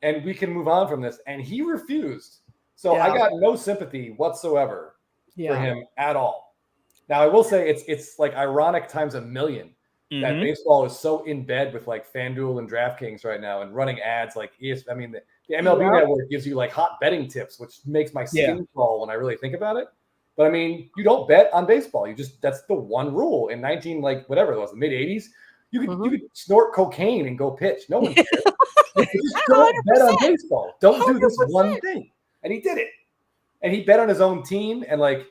and we can move on from this. And he refused. So I got no sympathy whatsoever for him at all. Now, I will say it's like ironic times a million that baseball is so in bed with like FanDuel and DraftKings right now and running ads like the MLB Network gives you like hot betting tips, which makes my skin crawl when I really think about it. But I mean, you don't bet on baseball. That's the one rule in the mid 80s. You could snort cocaine and go pitch. No one cares. Just don't bet on baseball. Don't 100%. Do this one thing. And he did it. And he bet on his own team and like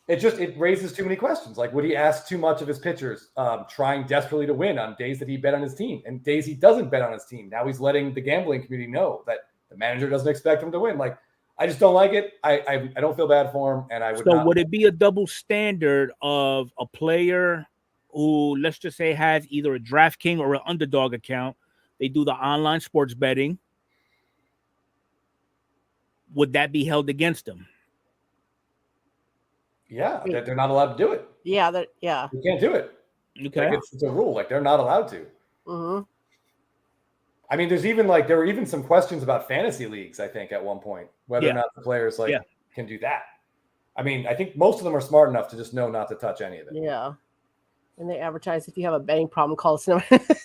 it raises too many questions. Like, would he ask too much of his pitchers, trying desperately to win on days that he bet on his team and days he doesn't bet on his team? Now he's letting the gambling community know that the manager doesn't expect him to win. Like, I just don't like it. I don't feel bad for him, and I would. So would it be a double standard of a player who, let's just say, has either a DraftKings or an Underdog account? They do the online sports betting. Would that be held against them? Yeah, they're not allowed to do it. Yeah, you can't do it. Okay, like it's a rule. Like, they're not allowed to. Mm-hmm. I mean, there were even some questions about fantasy leagues. I think at one point whether or not the players can do that. I mean, I think most of them are smart enough to just know not to touch any of it. Yeah. And they advertise if you have a betting problem, call us.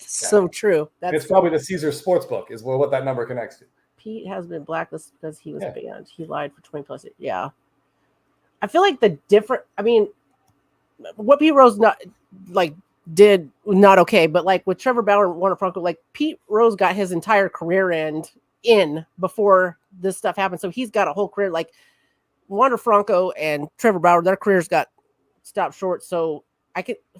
So true. It's probably the Caesar Sportsbook is what that number connects to. Pete has been blacklisted because he was banned. He lied for 20 plus years. Yeah. I feel like what Pete Rose did not okay, but like with Trevor Bauer and Wander Franco, like Pete Rose got his entire career in before this stuff happened. So he's got a whole career. Like Wander Franco and Trevor Bauer, their careers got stopped short. So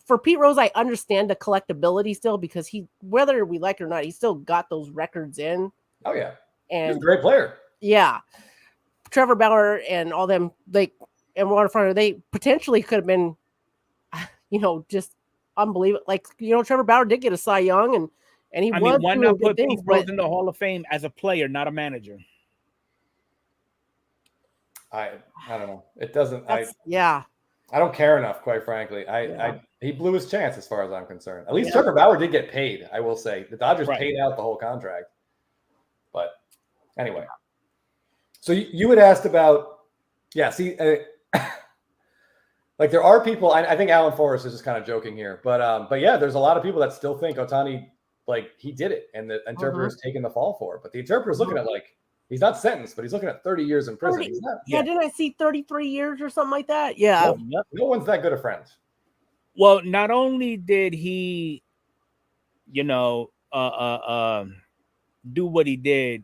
for Pete Rose, I understand the collectability still because whether we like it or not, he still got those records in. Oh yeah. And he's a great player. Yeah. Trevor Bauer and all them, and Wander Franco, they potentially could have been, just unbelievable. Like, Trevor Bauer did get a Cy Young and he was why not put Pete Rose in the Hall of Fame as a player, not a manager? I don't know. It doesn't. I don't care enough, quite frankly. He blew his chance as far as I'm concerned. At least Trevor Bauer did get paid. I will say the Dodgers paid out the whole contract. But anyway, so you had asked about, like there are people. I think Alan Forrest is just kind of joking here, but yeah, there's a lot of people that still think Ohtani, like he did it, and the interpreter's taking the fall for it. But the interpreter's looking at he's not sentenced, but he's looking at 30 years in prison. Didn't I see 33 years or something like that? Yeah. No one's that good of friends. Well, not only did he, do what he did,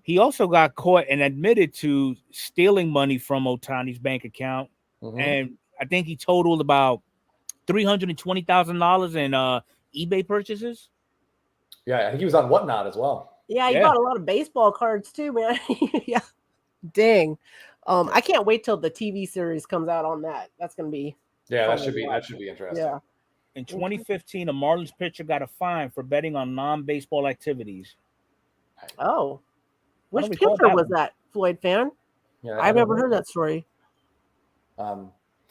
he also got caught and admitted to stealing money from Ohtani's bank account. Mm-hmm. And I think he totaled about $320,000 in eBay purchases. Yeah, I think he was on Whatnot as well. Yeah, he bought a lot of baseball cards too, man. Yeah. Dang. I can't wait till the TV series comes out on that. That's gonna be that should be interesting. Yeah. In 2015, a Marlins pitcher got a fine for betting on non-baseball activities. Oh. Which pitcher was that, Floyd fan? Yeah, I've never heard that story.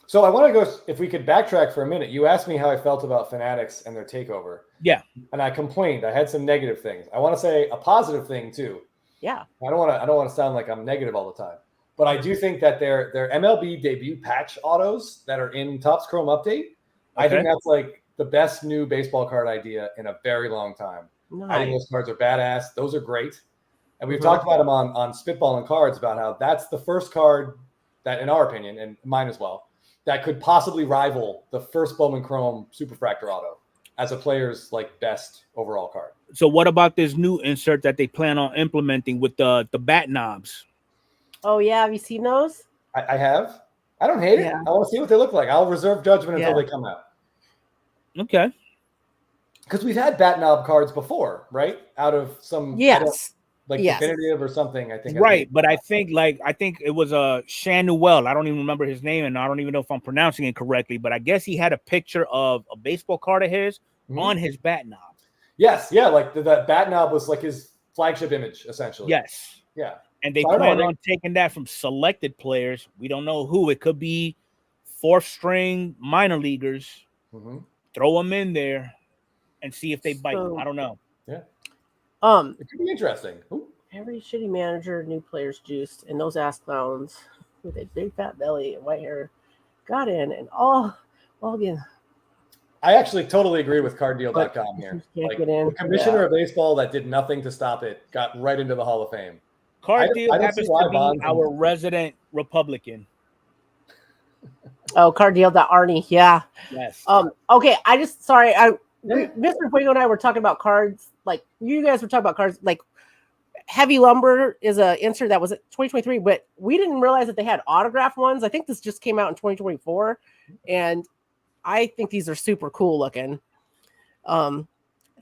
So I want to go, if we could backtrack for a minute. You asked me how I felt about Fanatics and their takeover. Yeah. And I complained. I had some negative things. I want to say a positive thing too. Yeah. I don't want to sound like I'm negative all the time. But I do think that their MLB debut patch autos that are in Topps Chrome Update, I think that's like the best new baseball card idea in a very long time. Nice. I think those cards are badass. Those are great. And we've talked about them on Spitballing Cards about how that's the first card that, in our opinion, and mine as well, that could possibly rival the first Bowman Chrome Superfractor auto as a player's best overall card. So what about this new insert that they plan on implementing with the bat knobs? Oh yeah, have you seen those? I have. I don't hate it. I want to see what they look like. I'll reserve judgment until they come out. Okay. Because we've had bat knob cards before, right? Out of some Definitive or something, I think. Right, but I think it was a Shan Newell. I don't even remember his name, and I don't even know if I'm pronouncing it correctly, but I guess he had a picture of a baseball card of his on his bat knob. Yes, yeah, that bat knob was like his flagship image, essentially. Yes. Yeah. And they plan on taking that from selected players. We don't know who. It could be fourth string minor leaguers. Mm-hmm. Throw them in there and see if they bite. I don't know. Yeah. It could be interesting. Ooh. Every shitty manager, new players juiced, and those ass clowns with a big fat belly and white hair got in, and all again. I actually totally agree with carddeal.com here. The commissioner of baseball that did nothing to stop it got right into the Hall of Fame. Card Deal happens to be our resident Republican. Oh, Carddeal.Arnie, yeah. Yes. Okay, Mr. Fuego and I were talking about cards. Like, you guys were talking about cards. Like, Heavy Lumber is an insert that was 2023, but we didn't realize that they had autographed ones. I think this just came out in 2024, and I think these are super cool looking. I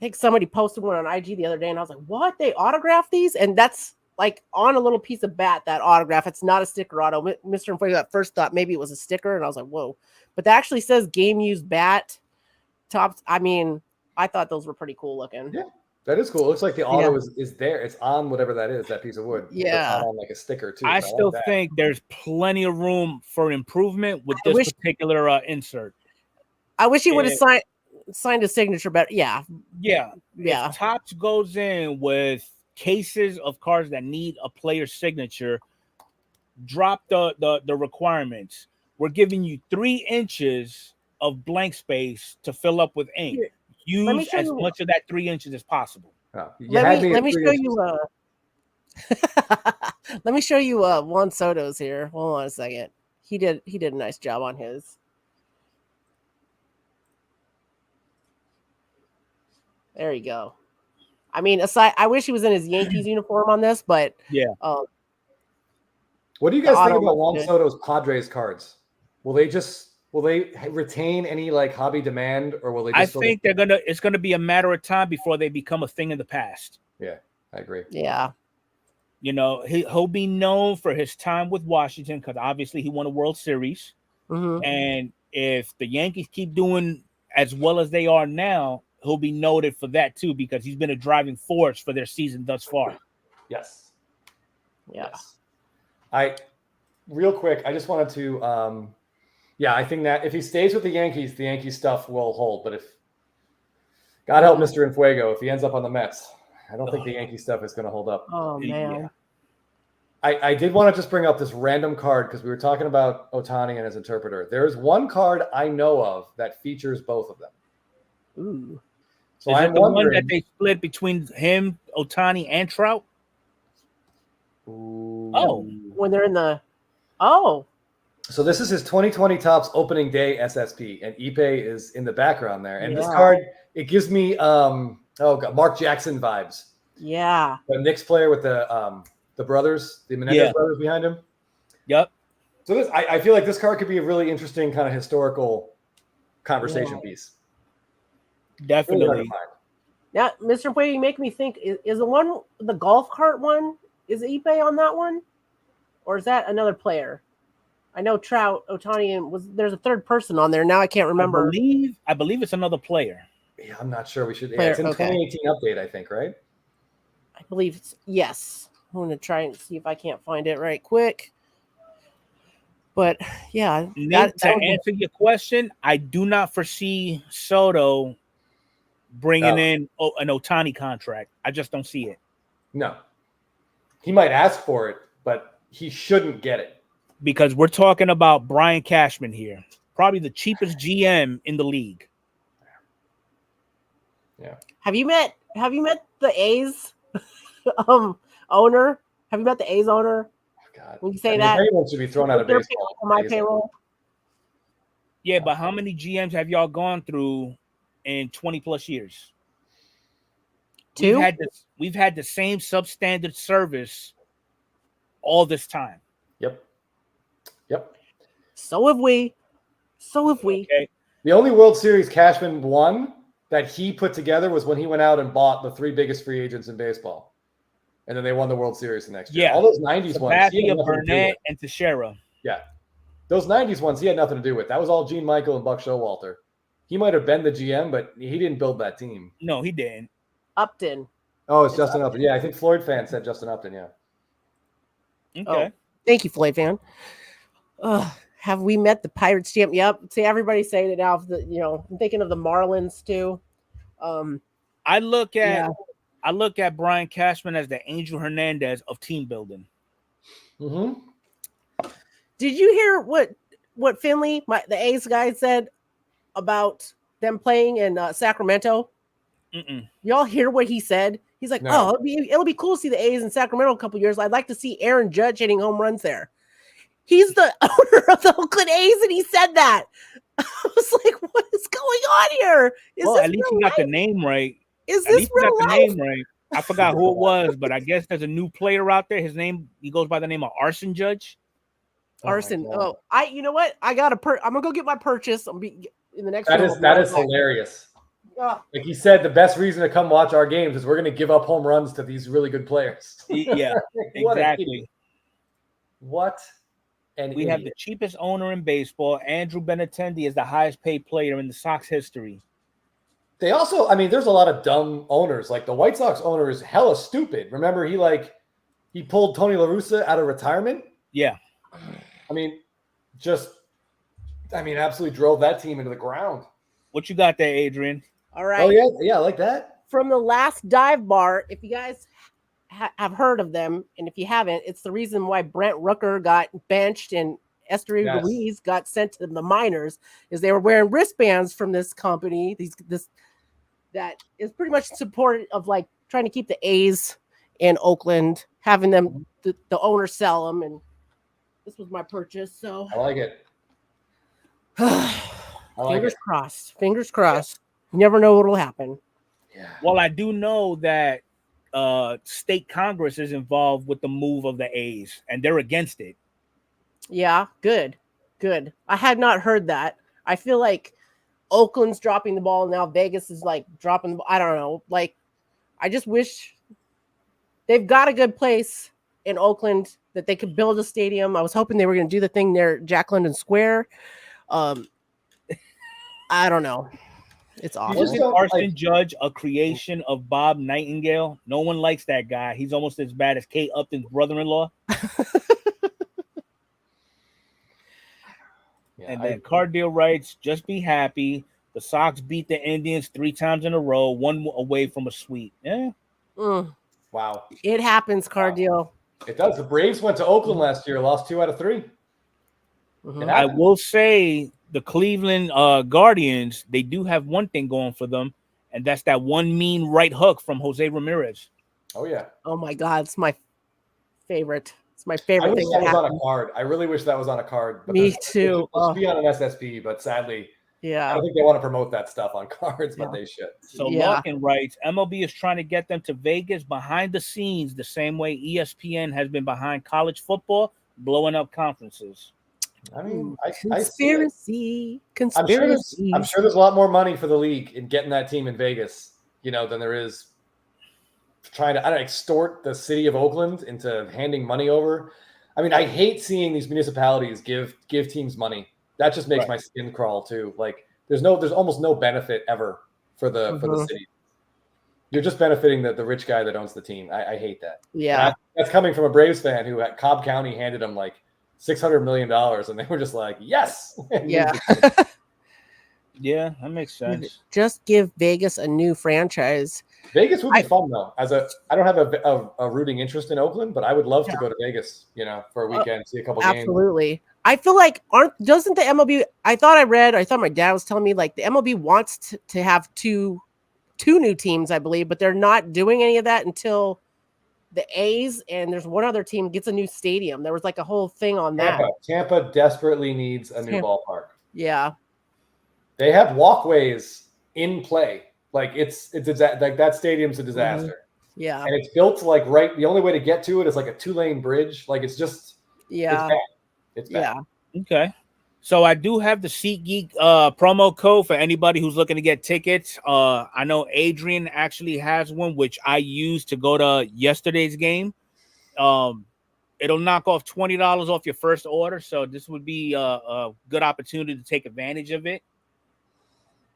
think somebody posted one on IG the other day, and I was like, what? They autographed these? And that's like on a little piece of bat, that autograph. It's not a sticker auto. Mr. Fuego at first thought maybe it was a sticker, and I was like, whoa. But that actually says game used bat. Tops. I mean, I thought those were pretty cool looking. Yeah, that is cool. It looks like the auto is there. It's on whatever that is, that piece of wood. Yeah. It's on like a sticker too. I still think there's plenty of room for improvement with this particular insert. I wish he would have signed a signature better. Yeah. Yeah. If Topps goes in with cases of cards that need a player's signature, drop the requirements. We're giving you 3 inches of blank space to fill up with ink. Here, let me Use show as you- much of that 3 inches as possible. Oh, you let had me at let me 3 show inches. you. Let me show you Juan Soto's here. Hold on a second. He did a nice job on his. There you go. I mean, aside, I wish he was in his Yankees uniform on this, but Yeah. What do you The guys think auto about looks Juan good. Soto's Padres cards? Will they retain any like hobby demand, or will they? I Just think it's gonna be a matter of time before they become a thing in the past. Yeah, I agree. yeah. You know, he'll be known for his time with Washington because obviously he won a World Series. Mm-hmm. And if the Yankees keep doing as well as they are now, he'll be noted for that too, because he's been a driving force for their season thus far. Yes. Yeah. Yes. Real quick, I just wanted to I think that if he stays with the Yankees stuff will hold. But if God help Mr. Infuego, if he ends up on the Mets, I don't think the Yankee stuff is going to hold up. Oh man. Yeah. I did want to just bring up this random card because we were talking about Ohtani and his interpreter. There's one card I know of that features both of them. Ooh. So Is I'm it the one wondering that they split between him, Ohtani, and Trout? Oh. When they're in the oh. So this is his 2020 Topps opening day SSP, and Ipe is in the background there. And this Yeah. card, it gives me Mark Jackson vibes. Yeah. The Knicks player with the brothers, the Menendez brothers behind him. Yep. So this, I feel like this card could be a really interesting kind of historical conversation piece. Definitely. Really hard to find. Now, Mr. Wade, you make me think: is the golf cart one? Is Ipe on that one, or is that another player? I know Trout, Ohtani, and there's a third person on there. Now I can't remember. I believe it's another player. Yeah, I'm not sure. We should. Player, it's in okay. 2018 update, I think, right? I believe it's yes. I'm going to try and see if I can't find it right quick. But yeah, Nate, to answer your question, I do not foresee Soto bringing in an Ohtani contract. I just don't see it. No. He might ask for it, but he shouldn't get it. Because we're talking about Brian Cashman here, probably the cheapest GM in the league. Yeah. Have you met the A's owner? Have you met the A's owner? Oh, God. When you say that, everyone should be thrown out of baseball. On my payroll. Yeah, but how many GMs have y'all gone through in 20 plus years? Two. We've had the same substandard service all this time. Yep. So have we. Okay. The only World Series Cashman won that he put together was when he went out and bought the 3 biggest free agents in baseball. And then they won the World Series the next year. Yeah. All those 90s ones. Sabathia, Burnett, and Teixeira. Yeah. Those 90s ones he had nothing to do with. That was all Gene Michael and Buck Showalter. He might have been the GM, but he didn't build that team. No, he didn't. Upton. Oh, it's Justin Upton. Yeah, I think Floyd fan said Justin Upton, yeah. Okay. Oh, thank you, Floyd fan. Have we met the Pirates GM? Yep. See, everybody's saying it now. I'm thinking of the Marlins too. I look at Brian Cashman as the Angel Hernandez of team building. Mm-hmm. Did you hear what Finley, the A's guy, said about them playing in Sacramento? Mm-mm. Y'all hear what he said? He's like, No. it'll be cool to see the A's in Sacramento a couple years. I'd like to see Aaron Judge hitting home runs there. He's the owner of the Oakland A's, and he said that. I was like, what is going on here? At least he got the name right. Is this real life? Name right. I forgot who it was, but I guess there's a new player out there. He goes by the name of Arson Judge. Arson. You know what? I got I'm gonna go get my purchase. I'll be in the next. That is hilarious. Like he said, the best reason to come watch our games is we're going to give up home runs to these really good players. Yeah, exactly. What? And we have the cheapest owner in baseball. Andrew Benintendi is the highest paid player in the Sox history. They also, there's a lot of dumb owners. Like the White Sox owner is hella stupid. Remember, he pulled Tony La Russa out of retirement. Yeah. Absolutely drove that team into the ground. What you got there, Adrian? All right. Oh, yeah, I like that. From the Last Dive Bar, if you guys have heard of them, and if you haven't, it's the reason why Brent Rooker got benched and Esther Yes. Ruiz got sent to the minors is they were wearing wristbands from this company. That is pretty much support of like trying to keep the A's in Oakland, having them the owner sell them, and this was my purchase. So I like it. fingers crossed. Fingers crossed. You never know what will happen. Yeah. Well, I do know that state Congress is involved with the move of the A's, and they're against it. Yeah, good. I had not heard that. I feel like Oakland's dropping the ball now. Vegas is like dropping the ball. I don't know. Like, I just wish they've got a good place in Oakland that they could build a stadium. I was hoping they were going to do the thing near Jack London Square. I don't know. It's awful. Wasn't Arson Judge a creation of Bob Nightingale? No one likes that guy. He's almost as bad as Kate Upton's brother-in-law. And then Card Deal writes, just be happy. The Sox beat the Indians 3 times in a row, 1 away from a sweep. Yeah. Wow. It happens, Card Deal. It does. The Braves went to Oakland last year, lost 2 out of 3. I will say the Cleveland Guardians, they do have one thing going for them, and that's that one mean right hook from Jose Ramirez. Oh, yeah. Oh, my God. It's my favorite. It's my favorite I wish thing. that was on a card. I really wish that was on a card. But Me too. It should be on an SSP, but sadly, yeah, I don't think they want to promote that stuff on cards, but they should. So Larkin writes, MLB is trying to get them to Vegas behind the scenes the same way ESPN has been behind college football, blowing up conferences. I mean, conspiracy. I'm sure there's a lot more money for the league in getting that team in Vegas, than there is trying to extort the city of Oakland into handing money over. I mean, I hate seeing these municipalities give teams money. That just makes my skin crawl too. Like there's almost no benefit ever for the city. You're just benefiting the rich guy that owns the team. I hate that. Yeah. That's coming from a Braves fan who at Cobb County handed him like $600 million, and they were just like, yes. Yeah. Yeah, that makes sense. Just give Vegas a new franchise. Vegas would be fun though. I don't have a rooting interest in Oakland, but I would love to go to Vegas, for a weekend, see a couple games. Absolutely. I feel like doesn't the MLB? I thought my dad was telling me like the MLB wants to have two new teams, I believe, but they're not doing any of that until the A's and there's one other team gets a new stadium. There was like a whole thing on that. Tampa desperately needs a new ballpark. Yeah. They have walkways in play. Like it's like that stadium's a disaster. Yeah. And it's built like the only way to get to it is like a 2-lane bridge. Like it's just it's bad. Yeah. Okay. So I do have the SeatGeek promo code for anybody who's looking to get tickets. I know Adrian actually has one, which I used to go to yesterday's game. It'll knock off $20 off your first order. So this would be a good opportunity to take advantage of it.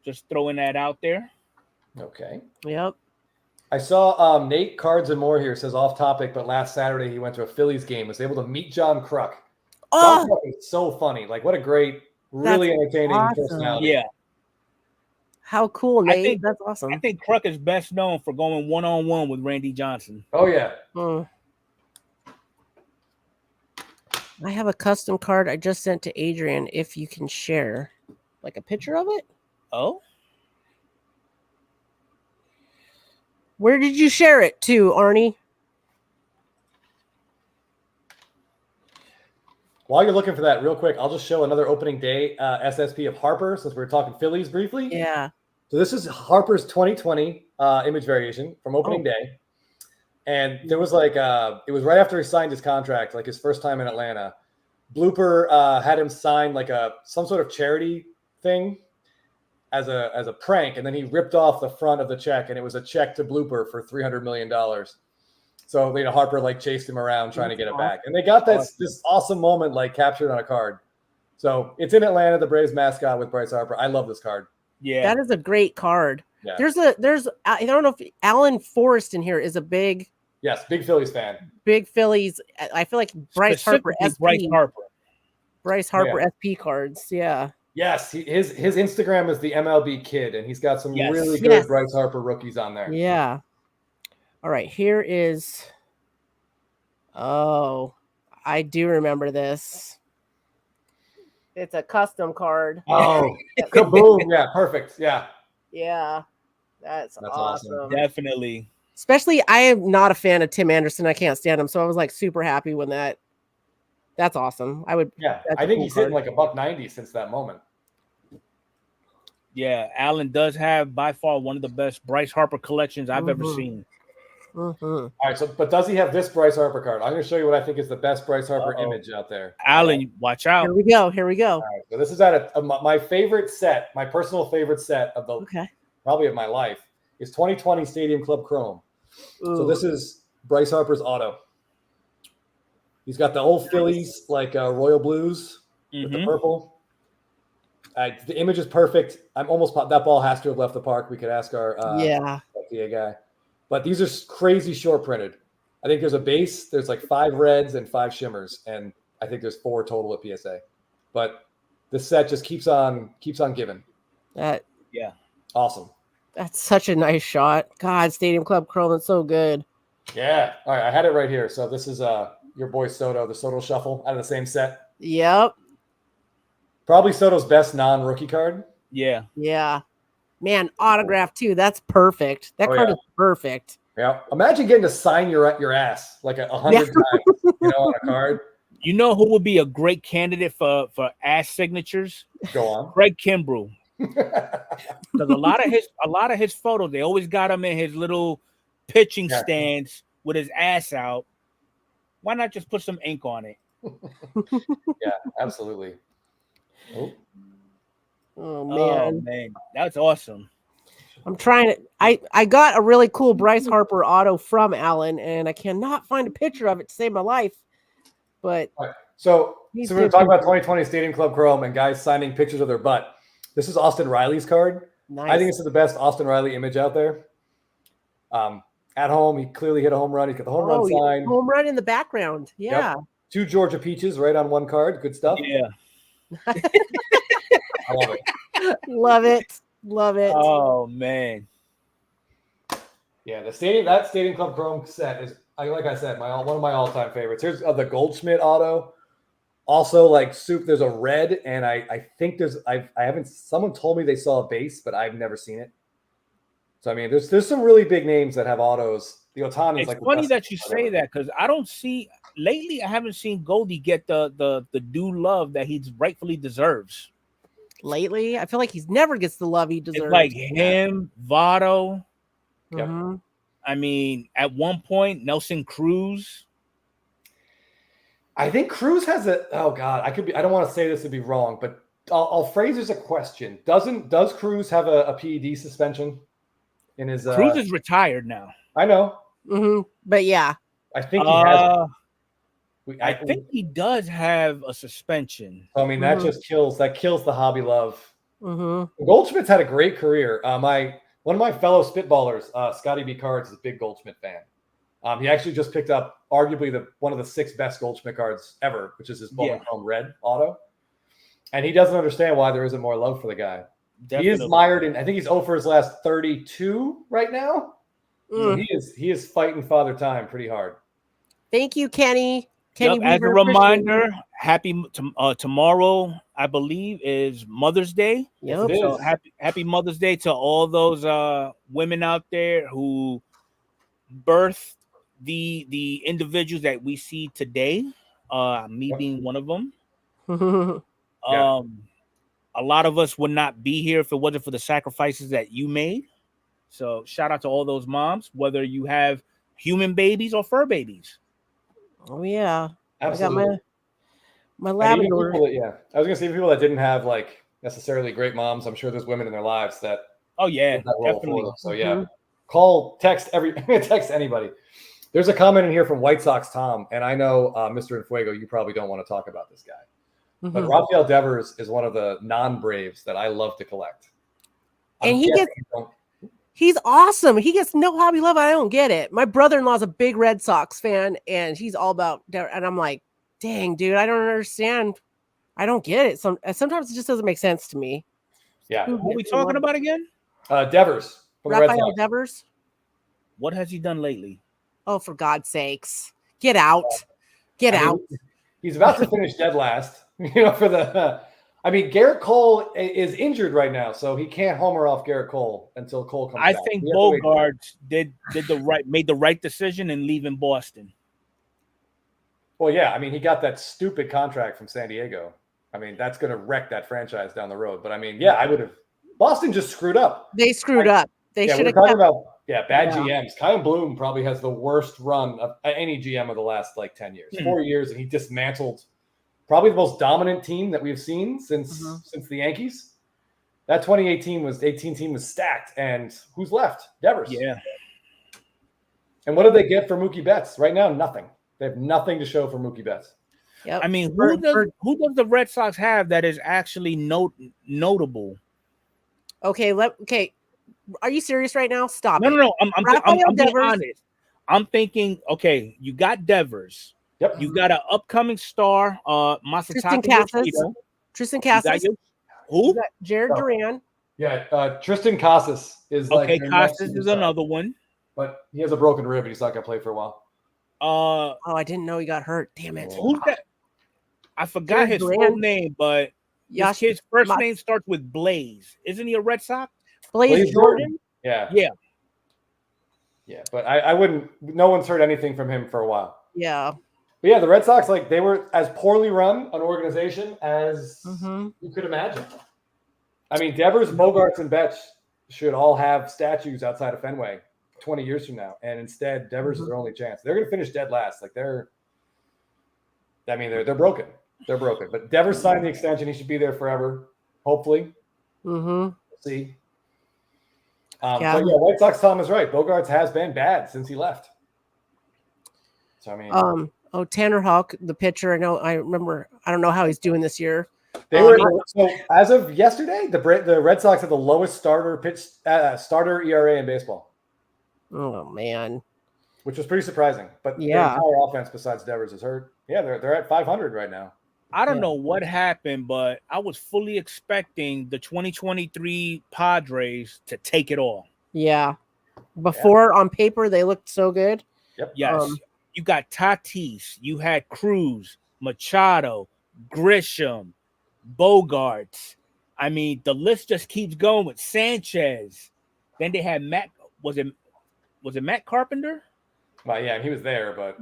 Just throwing that out there. Okay. Yep. I saw Nate Cards and More here says off topic, but last Saturday he went to a Phillies game, was able to meet John Kruk. John Kruk is so funny. Like what a great, really entertaining personality. Yeah. How cool, Nate. That's awesome. I think Kruk is best known for going one-on-one with Randy Johnson. Oh, yeah. I have a custom card I just sent to Adrian if you can share. Like a picture of it? Oh? Where did you share it to, Arnie? While you're looking for that, real quick, I'll just show another opening day SSP of Harper, since we were talking Phillies briefly. Yeah. So this is Harper's 2020 image variation from opening day. And there was like, it was right after he signed his contract, like his first time in Atlanta. Blooper had him sign like some sort of charity thing as a prank, and then he ripped off the front of the check, and it was a check to Blooper for $300 million. So Harper like chased him around trying to get it back, and they got this awesome moment like captured on a card. So it's in Atlanta, the Braves mascot with Bryce Harper. I love this card. Yeah, that is a great card. Yeah. There's I don't know if Alan Forrest in here is a big Phillies fan. Big Phillies. I feel like Bryce Harper SP. Bryce Harper SP cards. Yeah. Yes, his Instagram is the MLB Kid, and he's got some really good Bryce Harper rookies on there. Yeah. All right, here is. Oh, I do remember this. It's a custom card. Oh, kaboom! Yeah, perfect. Yeah, Yeah, that's awesome. awesome. Definitely. Especially, I am not a fan of Tim Anderson. I can't stand him, so I was like super happy when that's awesome. I would. Yeah, that's I a think cool he's hitting card. like $1.90 since that moment. Yeah, Allen does have by far one of the best Bryce Harper collections I've ever seen. All right, so but does he have this Bryce Harper card? I'm going to show you what I think is the best Bryce Harper image out there. Allen, watch out. Here we go. Here we go. All right, so this is at my favorite set, my personal favorite set of the probably of my life is 2020 Stadium Club Chrome. Ooh. So this is Bryce Harper's auto. He's got the old Phillies like Royal Blues with the purple. The image is perfect. I'm almost that ball has to have left the park. We could ask our PA guy, but these are crazy short printed. I think there's a base. There's like 5 reds and 5 shimmers, and I think there's 4 total at PSA. But the set just keeps on giving. Awesome. That's such a nice shot. God, Stadium Club Chrome is so good. Yeah. All right, I had it right here. So this is your boy Soto, the Soto Shuffle out of the same set. Yep. Probably Soto's best non-rookie card. Yeah. Yeah. Man, autograph too. That's perfect. That card is perfect. Yeah. Imagine getting to sign your ass like 100 times, on a card. You know who would be a great candidate for ass signatures? Go on. Greg Kimbrough. Because a lot of his photos, they always got him in his little pitching stance with his ass out. Why not just put some ink on it? Yeah, absolutely. Oh man, that's awesome. I'm trying to. I got a really cool Bryce Harper auto from Allen, and I cannot find a picture of it to save my life. But so we're going to talk about 2020 Stadium Club Chrome and guys signing pictures of their butt. This is Austin Riley's card. Nice. I think this is the best Austin Riley image out there. At home, he clearly hit a home run. He's got the home run sign. Home run in the background. Yeah. Yep. 2 Georgia peaches right on one card. Good stuff. Yeah. I love it. Love it. Oh man. Yeah, that Stadium Club Chrome set is, like I said, one of my all-time favorites. Here's the Goldschmidt auto. Also, like there's a red, and I think I haven't. Someone told me they saw a base, but I've never seen it. So I mean, there's some really big names that have autos. The Otani. It's funny that you say that because I don't see lately. I haven't seen Goldie get the due love that he rightfully deserves. Lately, I feel like he's never gets the love he deserves. It's like him, Votto. Yep. I mean, at one point, Nelson Cruz. I think Cruz has a. Oh God, I don't want to say this to be wrong, but I'll phrase as a question. Does Cruz have a PED suspension in his? Cruz is retired now. I know. But yeah, I think he has. I think he does have a suspension. I mean, that just kills the hobby love. Goldschmidt's had a great career. One of my fellow spitballers, Scotty B. Cards, is a big Goldschmidt fan. He actually just picked up arguably one of the 6 best Goldschmidt cards ever, which is his Bowman Chrome Red auto. And he doesn't understand why there isn't more love for the guy. Definitely. He is mired in. I think he's 0 for his last 32 right now. So he is fighting Father Time pretty hard. Thank you, Kenny. As a reminder, tomorrow, I believe, is Mother's Day. Yep. So happy Mother's Day to all those women out there who birthed the individuals that we see today. Me being one of them. A lot of us would not be here if it wasn't for the sacrifices that you made. So shout out to all those moms, whether you have human babies or fur babies. Oh yeah, absolutely. I got my Labrador. I was gonna say people that didn't have like necessarily great moms. I'm sure there's women in their lives that. Oh yeah, definitely. So yeah, text anybody. There's a comment in here from White Sox Tom, and I know Mr. Infuego, you probably don't want to talk about this guy, but Rafael Devers is one of the non-Braves that I love to collect. And he's awesome. He gets no hobby love. I don't get it. My brother-in-law's a big Red Sox fan, and he's all about. And I'm like, dang, dude, I don't understand. I don't get it. Sometimes it just doesn't make sense to me. Yeah. What are we talking about again? Devers. Rafael Devers. What has he done lately? Oh, for God's sakes, get out! Get out! He's about to finish dead last. For the I mean, Garrett Cole is injured right now, so he can't homer off Garrett Cole until Cole comes back. I think Bogarts made the right decision in leaving Boston. Well, yeah, I mean, he got that stupid contract from San Diego. I mean, that's going to wreck that franchise down the road. But I mean, yeah, I would have. Boston just screwed up. They screwed up. They should have talking about bad GMs. Kyle Bloom probably has the worst run of any GM of the last like 10 years, 4 years, and he dismantled probably the most dominant team that we've seen since the Yankees. That 2018 team was stacked, and who's left? Devers. Yeah. And what did they get for Mookie Betts? Right now, nothing. They have nothing to show for Mookie Betts. Yep. I mean, who does the Red Sox have that is actually notable? Okay, are you serious right now? Stop. No. I'm being honest. I'm thinking, okay, you got Devers. Yep. You got an upcoming star, Masataka Tristan Casas. Who? Jared Duran. Yeah, Tristan Casas is okay. Casas is another one, but he has a broken rib and he's not gonna play for a while. I didn't know he got hurt. Damn it. Who's that? I forgot his full name, but his first name starts with Blaze. Isn't he a Red Sox? Blaze Jordan? Yeah. Yeah, but I wouldn't. No one's heard anything from him for a while. Yeah. But yeah, the Red Sox, like, they were as poorly run an organization as you could imagine. I mean, Devers, Bogarts, and Betts should all have statues outside of Fenway 20 years from now, and instead, Devers is their only chance. They're going to finish dead last. Like, they're broken. They're broken. But Devers signed the extension. He should be there forever, hopefully. We'll see. But yeah, White Sox Tom is right. Bogarts has been bad since he left. So I mean, Tanner Houck, the pitcher. I remember. I don't know how he's doing this year. They were so as of yesterday, the Red Sox had the lowest starter ERA in baseball. Oh man, which was pretty surprising. But their entire offense besides Devers is hurt. Yeah, they're at 500 right now. I don't know what happened, but I was fully expecting the 2023 Padres to take it all. Yeah. Before on paper they looked so good. Yep. Yes. You got Tatis, you had Cruz, Machado, Grisham, Bogarts. I mean, the list just keeps going with Sanchez. Then they had Matt. Was it Matt Carpenter? Well, yeah, he was there, but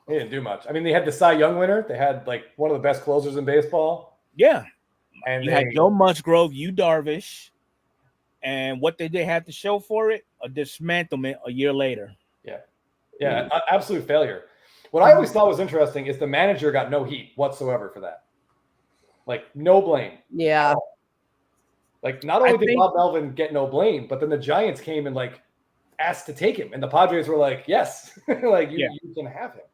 he didn't do much. I mean, they had the Cy Young winner. They had like one of the best closers in baseball. Yeah. And you had Joe Musgrove, Yu Darvish. And what did they have to show for it? A dismantlement a year later. Yeah, absolute failure. What I always thought was interesting is the manager got no heat whatsoever for that. Like, no blame. Yeah. Like, not only did Bob Melvin get no blame, but then the Giants came and like asked to take him, and the Padres were like, "Yes, like you can have him."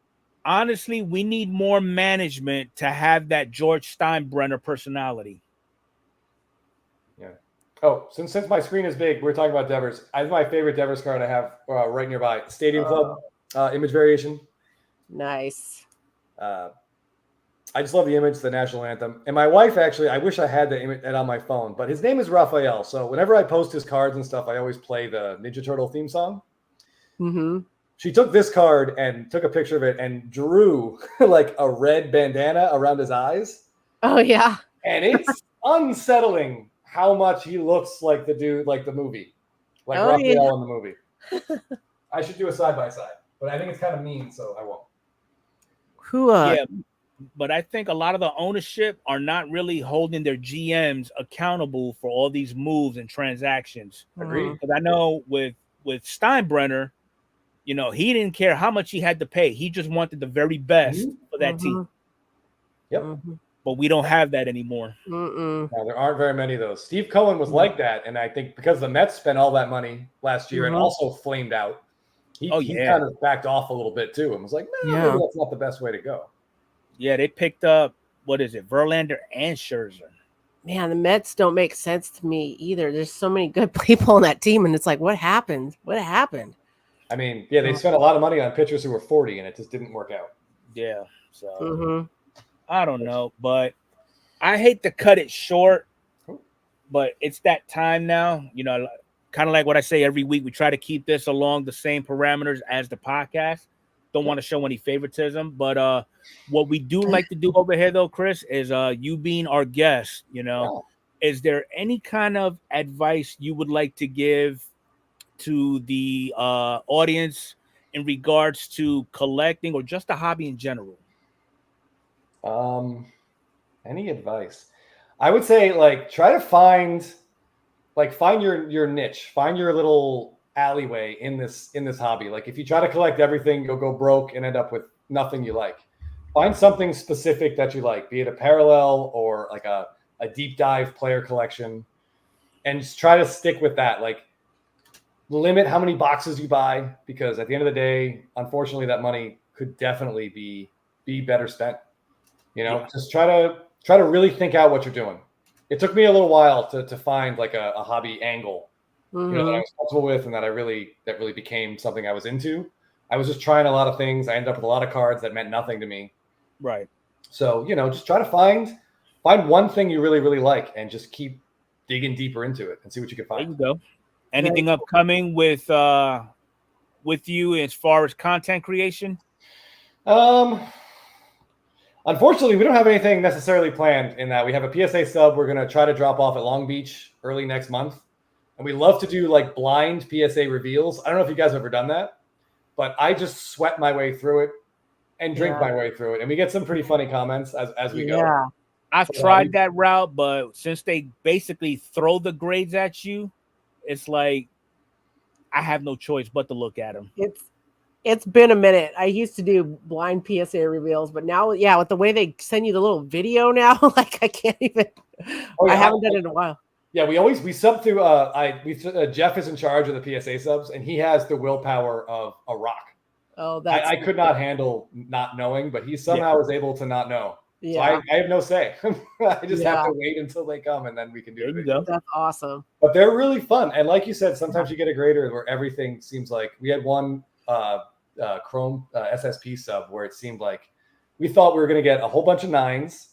Honestly, we need more management to have that George Steinbrenner personality. Yeah. Oh, since my screen is big, we're talking about Devers. I have my favorite Devers card I have right nearby. Stadium Club image variation. Nice. I just love the image, the national anthem. And my wife, actually, I wish I had the image on my phone, but his name is Raphael. So whenever I post his cards and stuff, I always play the Ninja Turtle theme song. She took this card and took a picture of it and drew like a red bandana around his eyes. Oh, yeah. And it's unsettling how much he looks like the dude, like the movie, like Raphael in the movie. I should do a side-by-side, but I think it's kind of mean, so I won't. Yeah, but I think a lot of the ownership are not really holding their GMs accountable for all these moves and transactions. Agreed. Because I know with Steinbrenner, you know, he didn't care how much he had to pay. He just wanted the very best for that team. Yep. But we don't have that anymore. No, there aren't very many of those. Steve Cohen was like that, and I think because the Mets spent all that money last year and also flamed out, he kind of backed off a little bit too and was like, maybe that's not the best way to go. Yeah, they picked up, Verlander and Scherzer. Man, the Mets don't make sense to me either. There's so many good people on that team, and it's like, what happened? What happened? I mean, yeah, they spent a lot of money on pitchers who were 40, and it just didn't work out. Yeah, so I don't know, but I hate to cut it short, but it's that time now. You know, kind of like what I say every week, we try to keep this along the same parameters as the podcast. don't want to show any favoritism, but what we do like to do over here though, Chris, is you being our guest, you know, is there any kind of advice you would like to give to the audience in regards to collecting or just the hobby in general? Any advice? I would say like try to find your niche, find your little alleyway in this hobby. Like if you try to collect everything, you'll go broke and end up with nothing you like. Find something specific that you like, be it a parallel or like a deep dive player collection, and just try to stick with that. Like limit how many boxes you buy, because at the end of the day, unfortunately, that money could definitely be better spent. You know, just try to really think out what you're doing. It took me a little while to find like a hobby angle, you know, that I was comfortable with and that really became something I was into. I was just trying a lot of things. I ended up with a lot of cards that meant nothing to me. Right. So, you know, just try to find one thing you really, really like and just keep digging deeper into it and see what you can find. There you go. Anything upcoming with you as far as content creation? Unfortunately, we don't have anything necessarily planned in that. We have a PSA sub we're going to try to drop off at Long Beach early next month. And we love to do like blind PSA reveals. I don't know if you guys have ever done that, but I just sweat my way through it and drink my way through it. And we get some pretty funny comments as we go. I've tried that route, but since they basically throw the grades at you, it's like I have no choice but to look at them. It's been a minute. I used to do blind PSA reveals, but now, with the way they send you the little video now, like I can't even. I haven't done it in a while. Yeah, we sub through. Jeff is in charge of the PSA subs, and he has the willpower of a rock. Oh, I could not handle not knowing, but he somehow is able to not know. Yeah. So I have no say. I just have to wait until they come, and then we can do it. That's awesome. But they're really fun, and like you said, sometimes you get a grader where everything seems like we had one. Chrome SSP sub where it seemed like we thought we were going to get a whole bunch of 9s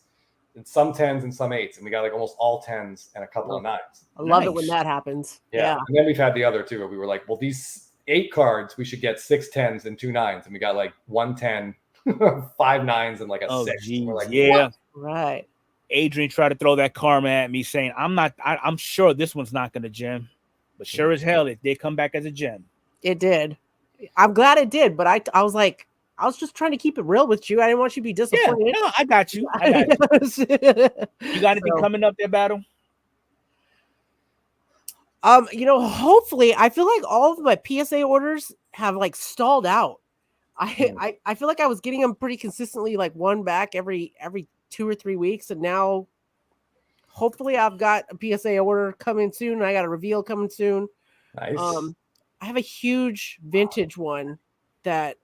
and some 10s and some 8s, and we got like almost all 10s and a couple of 9s. I love it when that happens. Yeah. And then we've had the other two where we were like, well, these 8 cards, we should get 6 10s and 2 9s, and we got like 1 10, 5 9s, and like a 6. Geez. We're like, what? Right. Adrian tried to throw that karma at me, saying, I'm sure this one's not going to gem, but sure as hell it did come back as a gem. It did. I'm glad it did, but I was like, I was just trying to keep it real with you. I didn't want you to be disappointed. Yeah, no, I got you. You got anything coming up there, Battle? You know, hopefully, I feel like all of my PSA orders have like stalled out. I feel like I was getting them pretty consistently, like one back every 2 or 3 weeks, and now hopefully I've got a PSA order coming soon. I got a reveal coming soon. Nice. I have a huge vintage one that,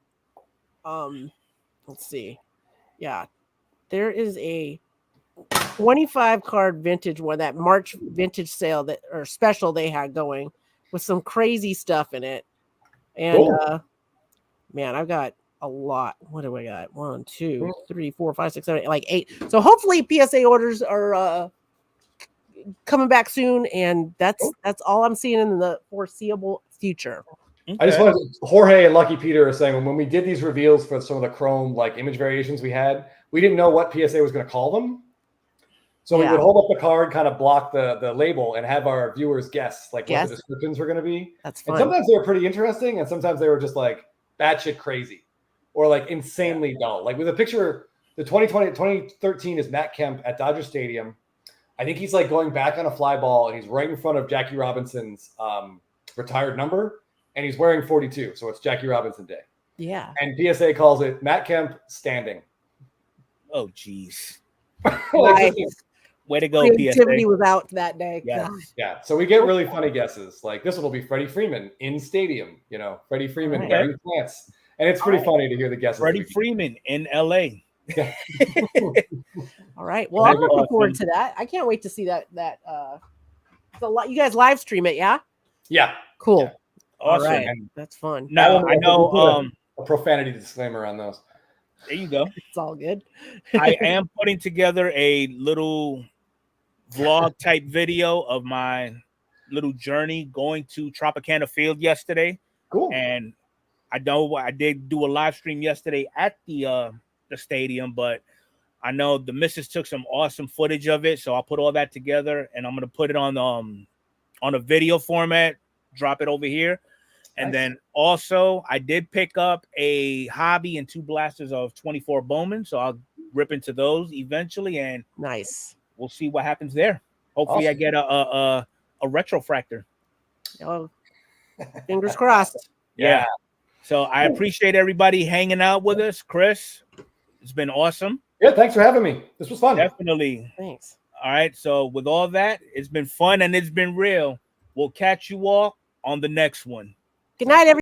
let's see. Yeah, there is a 25 card vintage one, that March vintage sale or special they had going with some crazy stuff in it. And, man, I've got a lot. What do I got? 1, 2, 3, 4, 5, 6, 7, 8, like 8. So hopefully PSA orders are, coming back soon, and that's all I'm seeing in the foreseeable future. Okay. I just wanted Jorge and Lucky Peter are saying when we did these reveals for some of the Chrome like image variations we had, we didn't know what PSA was going to call them. So we would hold up the card, kind of block the label, and have our viewers guess like what the descriptions were going to be. That's fun. And sometimes they were pretty interesting, and sometimes they were just like batshit crazy or like insanely dull. Like with a picture, the 2013 is Matt Kemp at Dodger Stadium. I think he's like going back on a fly ball, and he's right in front of Jackie Robinson's retired number, and he's wearing 42. So it's Jackie Robinson Day. Yeah. And PSA calls it Matt Kemp standing. Oh, geez. Nice. Way to go, Creativity PSA. was out that day. Yes. Yeah. So we get really funny guesses. Like this one will be Freddie Freeman in stadium, you know, Freddie Freeman wearing plants. And it's pretty funny to hear the guesses. Freddie Freeman in LA. Yeah. All right. Well, I'm looking forward to that. I can't wait to see that. So you guys live stream it, yeah? Yeah. Cool. Yeah. Awesome. All right. That's fun. No, I know. A profanity disclaimer on those. There you go. It's all good. I am putting together a little vlog type video of my little journey going to Tropicana Field yesterday. Cool. And I know I did do a live stream yesterday at the stadium, but I know the missus took some awesome footage of it, so I'll put all that together and I'm gonna put it on a video format, drop it over here. And then also I did pick up a hobby and 2 blasters of 24 Bowman, so I'll rip into those eventually, and Nice. we'll see what happens there. Hopefully I get a retrofractor. Oh, fingers crossed. Yeah. So I appreciate everybody hanging out with us. Chris, it's been awesome. Yeah, thanks for having me. This was fun. Definitely. Thanks. All right. So with all that, it's been fun and it's been real. We'll catch you all on the next one. Good night, everybody.